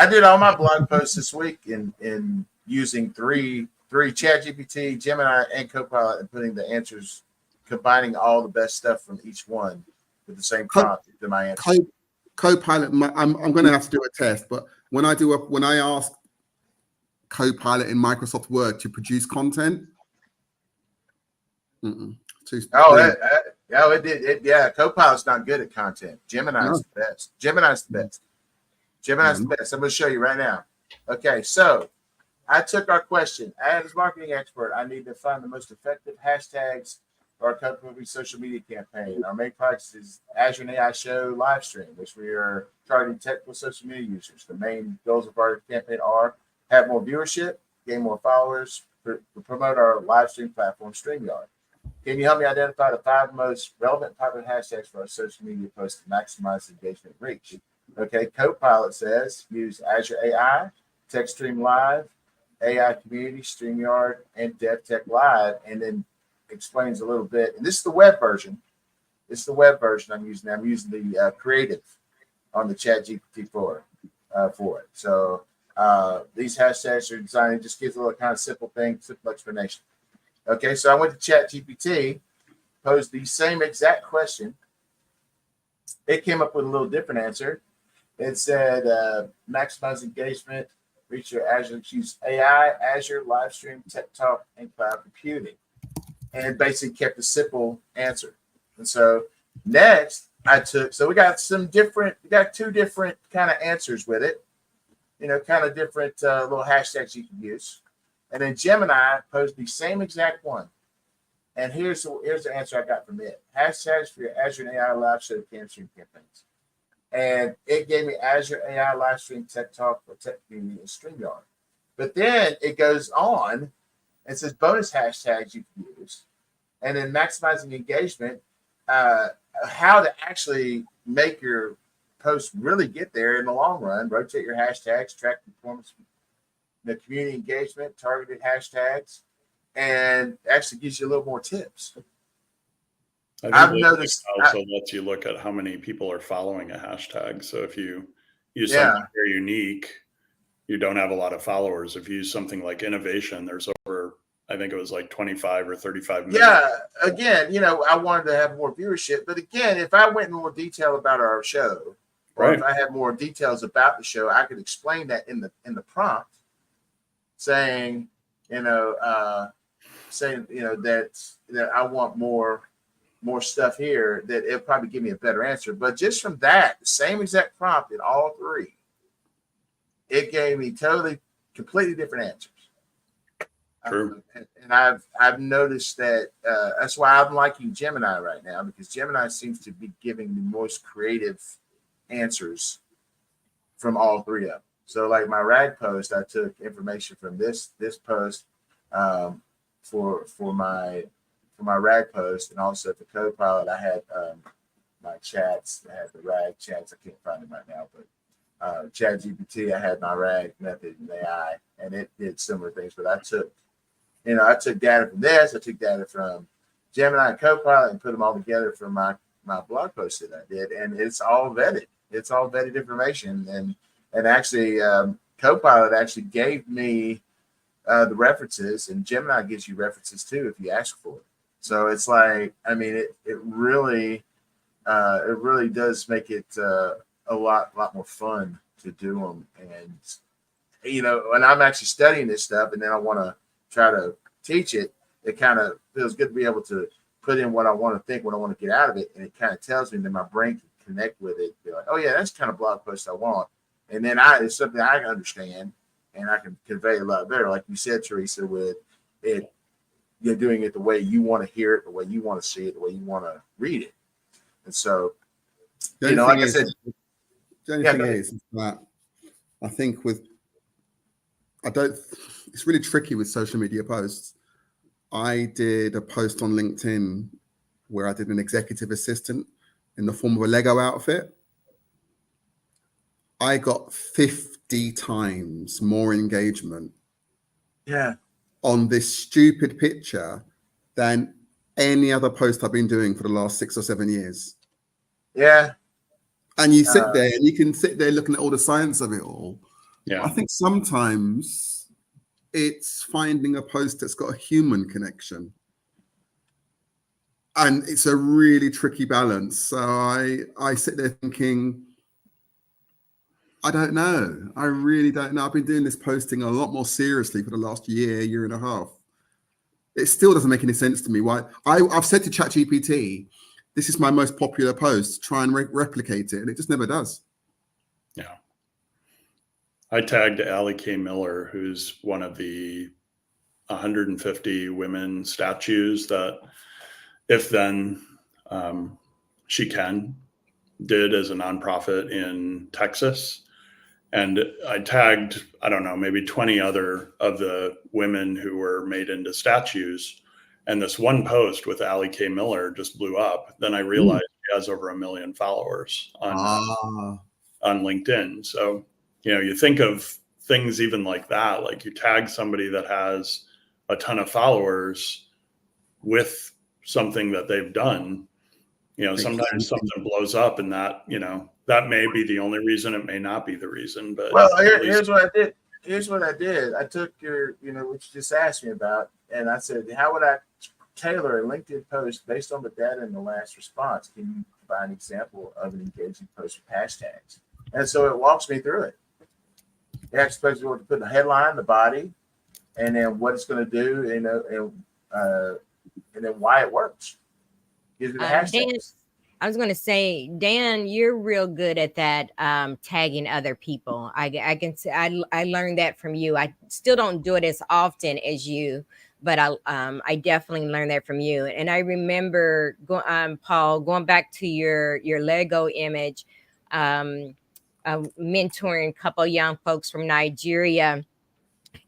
did all my blog posts this week in using three ChatGPT, Gemini, and Copilot, and putting the answers, combining all the best stuff from each one with the same prompt to my answer. Copilot, I'm going to have to do a test, but when I ask Copilot in Microsoft Word to produce content, it did. Yeah, Copilot's not good at content. Gemini's the best. Gemini's the best. I'm going to show you right now. Okay, so I took our question. As marketing expert, I need to find the most effective hashtags for our company social media campaign. Our main product is Azure and AI Show live stream, which we are targeting technical social media users. The main goals of our campaign are have more viewership, gain more followers, promote our live stream platform, StreamYard. Can you help me identify the 5 most relevant popular hashtags for our social media posts to maximize engagement reach? Okay, Copilot says use Azure AI, TechStream Live, AI Community, StreamYard, and DevTech Live, and then explains a little bit. And this is the web version. This is the web version I'm using. I'm using the creative on the ChatGPT for it. So these hashtags are designed. It just gives a little kind of simple thing, simple explanation. Okay, so I went to ChatGPT, posed the same exact question. It came up with a little different answer. It said maximize engagement, reach your Azure, use AI, Azure, live stream, tech talk, and cloud computing. And basically kept a simple answer. And so next we got 2 different kind of answers with it, kind of different little hashtags you can use. And then Gemini posed the same exact one. And here's the answer I got from it. Hashtags for your Azure and AI live show stream campaigns. And it gave me Azure AI live stream, tech talk, or tech community, and StreamYard. But then it goes on and says bonus hashtags you can use. And then maximizing engagement, how to actually make your post really get there in the long run. Rotate your hashtags, track performance, the community engagement, targeted hashtags, and actually gives you a little more tips. I've noticed also lets you look at how many people are following a hashtag. So if you use something very unique, you don't have a lot of followers. If you use something like innovation, there's over, I think it was like 25 or 35 million. Yeah, again, I wanted to have more viewership. But again, if I went in more detail about our show, or if I had more details about the show, I could explain that in the prompt, saying, that I want more stuff here, that it'll probably give me a better answer. But just from that, the same exact prompt in all 3, it gave me completely different answers. True. And I've noticed that that's why I'm liking Gemini right now, because Gemini seems to be giving the most creative answers from all 3 of them. So like my rag post, I took information from this post for my rag post, and also for Copilot, I had my chats. I had the rag chats. I can't find them right now, but ChatGPT, I had my rag method in AI, and it did similar things. But I took data from this. I took data from Gemini and Copilot and put them all together for my blog post that I did, and it's all vetted. It's all vetted information, and actually Copilot actually gave me the references, and Gemini gives you references too if you ask for it. So it's like, it really does make it a lot more fun to do them. And when I'm actually studying this stuff, and then I want to try to teach it, it kind of feels good to be able to put in what I want to think, what I want to get out of it, and it kind of tells me that my brain can connect with it. Be like, oh yeah, that's the kind of blog post I want, and then it's something I can understand and I can convey a lot better. Like you said, Teresa, with it, you're doing it the way you want to hear it, the way you want to see it, the way you want to read it. And so, like I said, the only thing is that I think it's really tricky with social media posts. I did a post on LinkedIn where I did an executive assistant in the form of a Lego outfit. I got 50 times more engagement on this stupid picture than any other post I've been doing for the last 6 or 7 years. Yeah. And you sit there and you can sit there looking at all the science of it all. Yeah. I think sometimes it's finding a post that's got a human connection. And it's a really tricky balance. So I sit there thinking, I don't know. I really don't know. I've been doing this posting a lot more seriously for the last year and a half. It still doesn't make any sense to me. Why? I've said to ChatGPT, this is my most popular post, try and replicate it. And it just never does. Yeah. I tagged Allie K. Miller, who's one of the 150 women statues that If Then She Can did as a nonprofit in Texas. And I tagged, I don't know, maybe 20 other of the women who were made into statues. And this one post with Allie K. Miller just blew up. Then I realized she has over 1 million followers on LinkedIn. So, you think of things even like that, like you tag somebody that has a ton of followers with something that they've done, sometimes something blows up, and that, that may be the only reason. It may not be the reason, but here's what I did. I took your, what you just asked me about, and I said, how would I tailor a LinkedIn post based on the data in the last response? Can you provide an example of an engaging post with hashtags? And so it walks me through it. It expects you to put the headline, the body, and then what it's going to do, and then why it works. Gives me the hashtags. I was going to say, Dan, you're real good at that, tagging other people. I can say I learned that from you. I still don't do it as often as you, but I definitely learned that from you. And I remember, Paul, going back to your Lego image, mentoring a couple of young folks from Nigeria,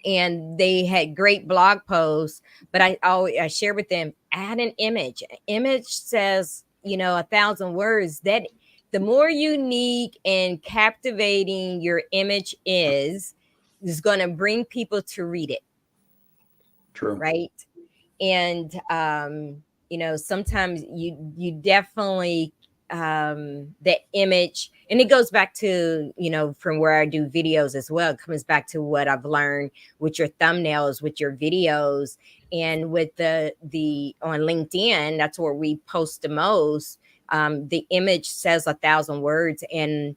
and they had great blog posts, but I share with them, add an image. An image says, 1,000 words. That the more unique and captivating your image is going to bring people to read it. True. Right. And, sometimes you definitely, the image, and it goes back to, from where I do videos as well. It comes back to what I've learned with your thumbnails, with your videos, and with the on LinkedIn. That's where we post the most. The image says 1,000 words, and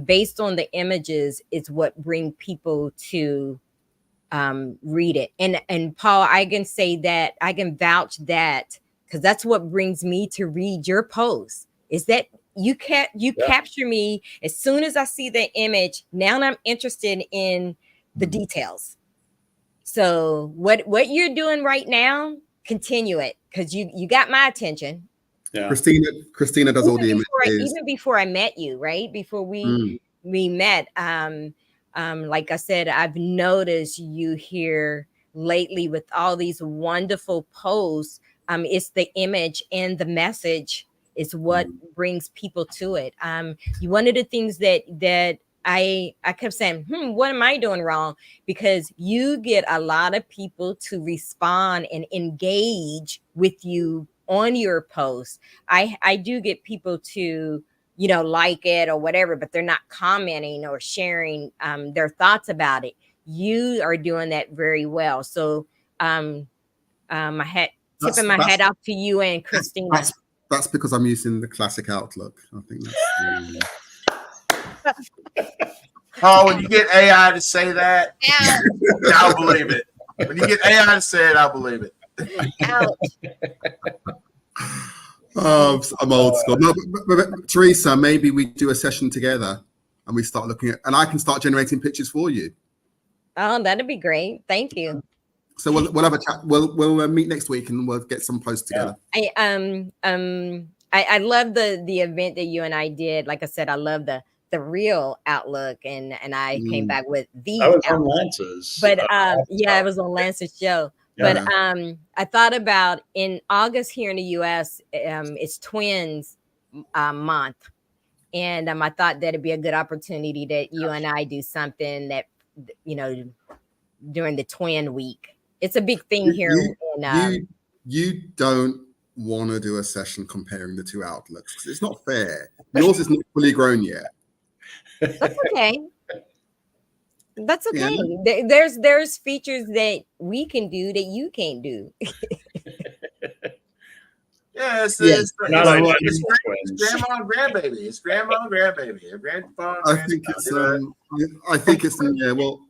based on the images is what bring people to read it. And Paul, I can say that, I can vouch that, because that's what brings me to read your posts, is that you capture me as soon as I see the image. Now I'm interested in the details. So what you're doing right now, continue it, because you got my attention. Yeah. Christina does all the images. Even before I met you, right? Before we met, like I said, I've noticed you here lately with all these wonderful posts. It's the image and the message is what brings people to it. One of the things that I kept saying, what am I doing wrong? Because you get a lot of people to respond and engage with you on your posts. I do get people to, like it or whatever, but they're not commenting or sharing their thoughts about it. You are doing that very well. So tipping my head off to you and Christina. That's because I'm using the classic Outlook. I think that's Paul, when you get AI to say that, I'll believe it. When you get AI to say it, I'll believe it. I'm old school. No, but Teresa, maybe we do a session together and we start looking at, and I can start generating pictures for you. Oh, that'd be great. Thank you. So we'll have a chat. We'll meet next week and we'll get some posts together. I love the event that you and I did. Like I said, I love the real Outlook, and I came back with the that was Outlook. on Lance's. But it was on Lance's show. Yeah. But I thought about in August here in the US, it's Twins month. And I thought that'd be a good opportunity that you and I do something that, during the twin week. It's a big thing here. You don't want to do a session comparing the two Outlooks because it's not fair. Yours is not fully grown yet. That's okay. That's okay. Yeah. There's features that we can do that you can't do. Yeah, it's grandma and grandbaby. It's grandma and grandbaby. Grandpa. I think it's yeah. Well,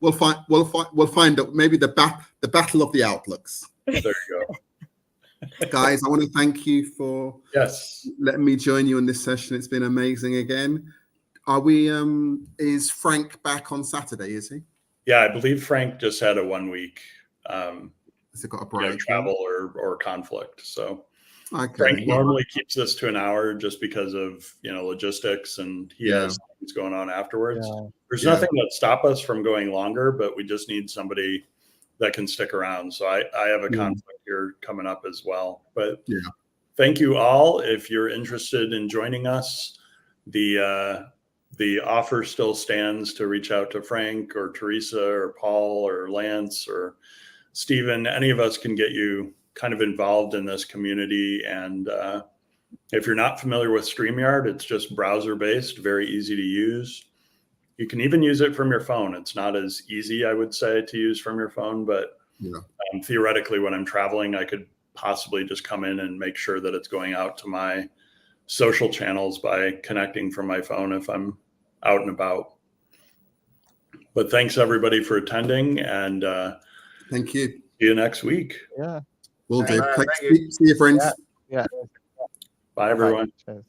we'll find out. Maybe the battle of the Outlooks. There you go. Guys, I want to thank you for letting me join you in this session. It's been amazing again. Are we? Is Frank back on Saturday? Is he? Yeah, I believe Frank just had a 1 week. Has it got a break? Travel or conflict. So okay. Frank normally keeps this to an hour just because of logistics, and he has things going on afterwards. Yeah. There's nothing that stop us from going longer, but we just need somebody that can stick around. So I have a conflict here coming up as well. But Yeah. thank you all. If you're interested in joining us, the offer still stands to reach out to Frank or Teresa or Paul or Lance or Stephen. Any of us can get you kind of involved in this community. And if you're not familiar with StreamYard, it's just browser-based, very easy to use. You can even use it from your phone. It's not as easy, I would say, to use from your phone, but theoretically, when I'm traveling, I could possibly just come in and make sure that it's going out to my social channels by connecting from my phone if I'm out and about. But thanks everybody for attending, and thank you. see you next week. Yeah. Will do. All right, thank you. See you, friends. Yeah. Bye everyone. Cheers.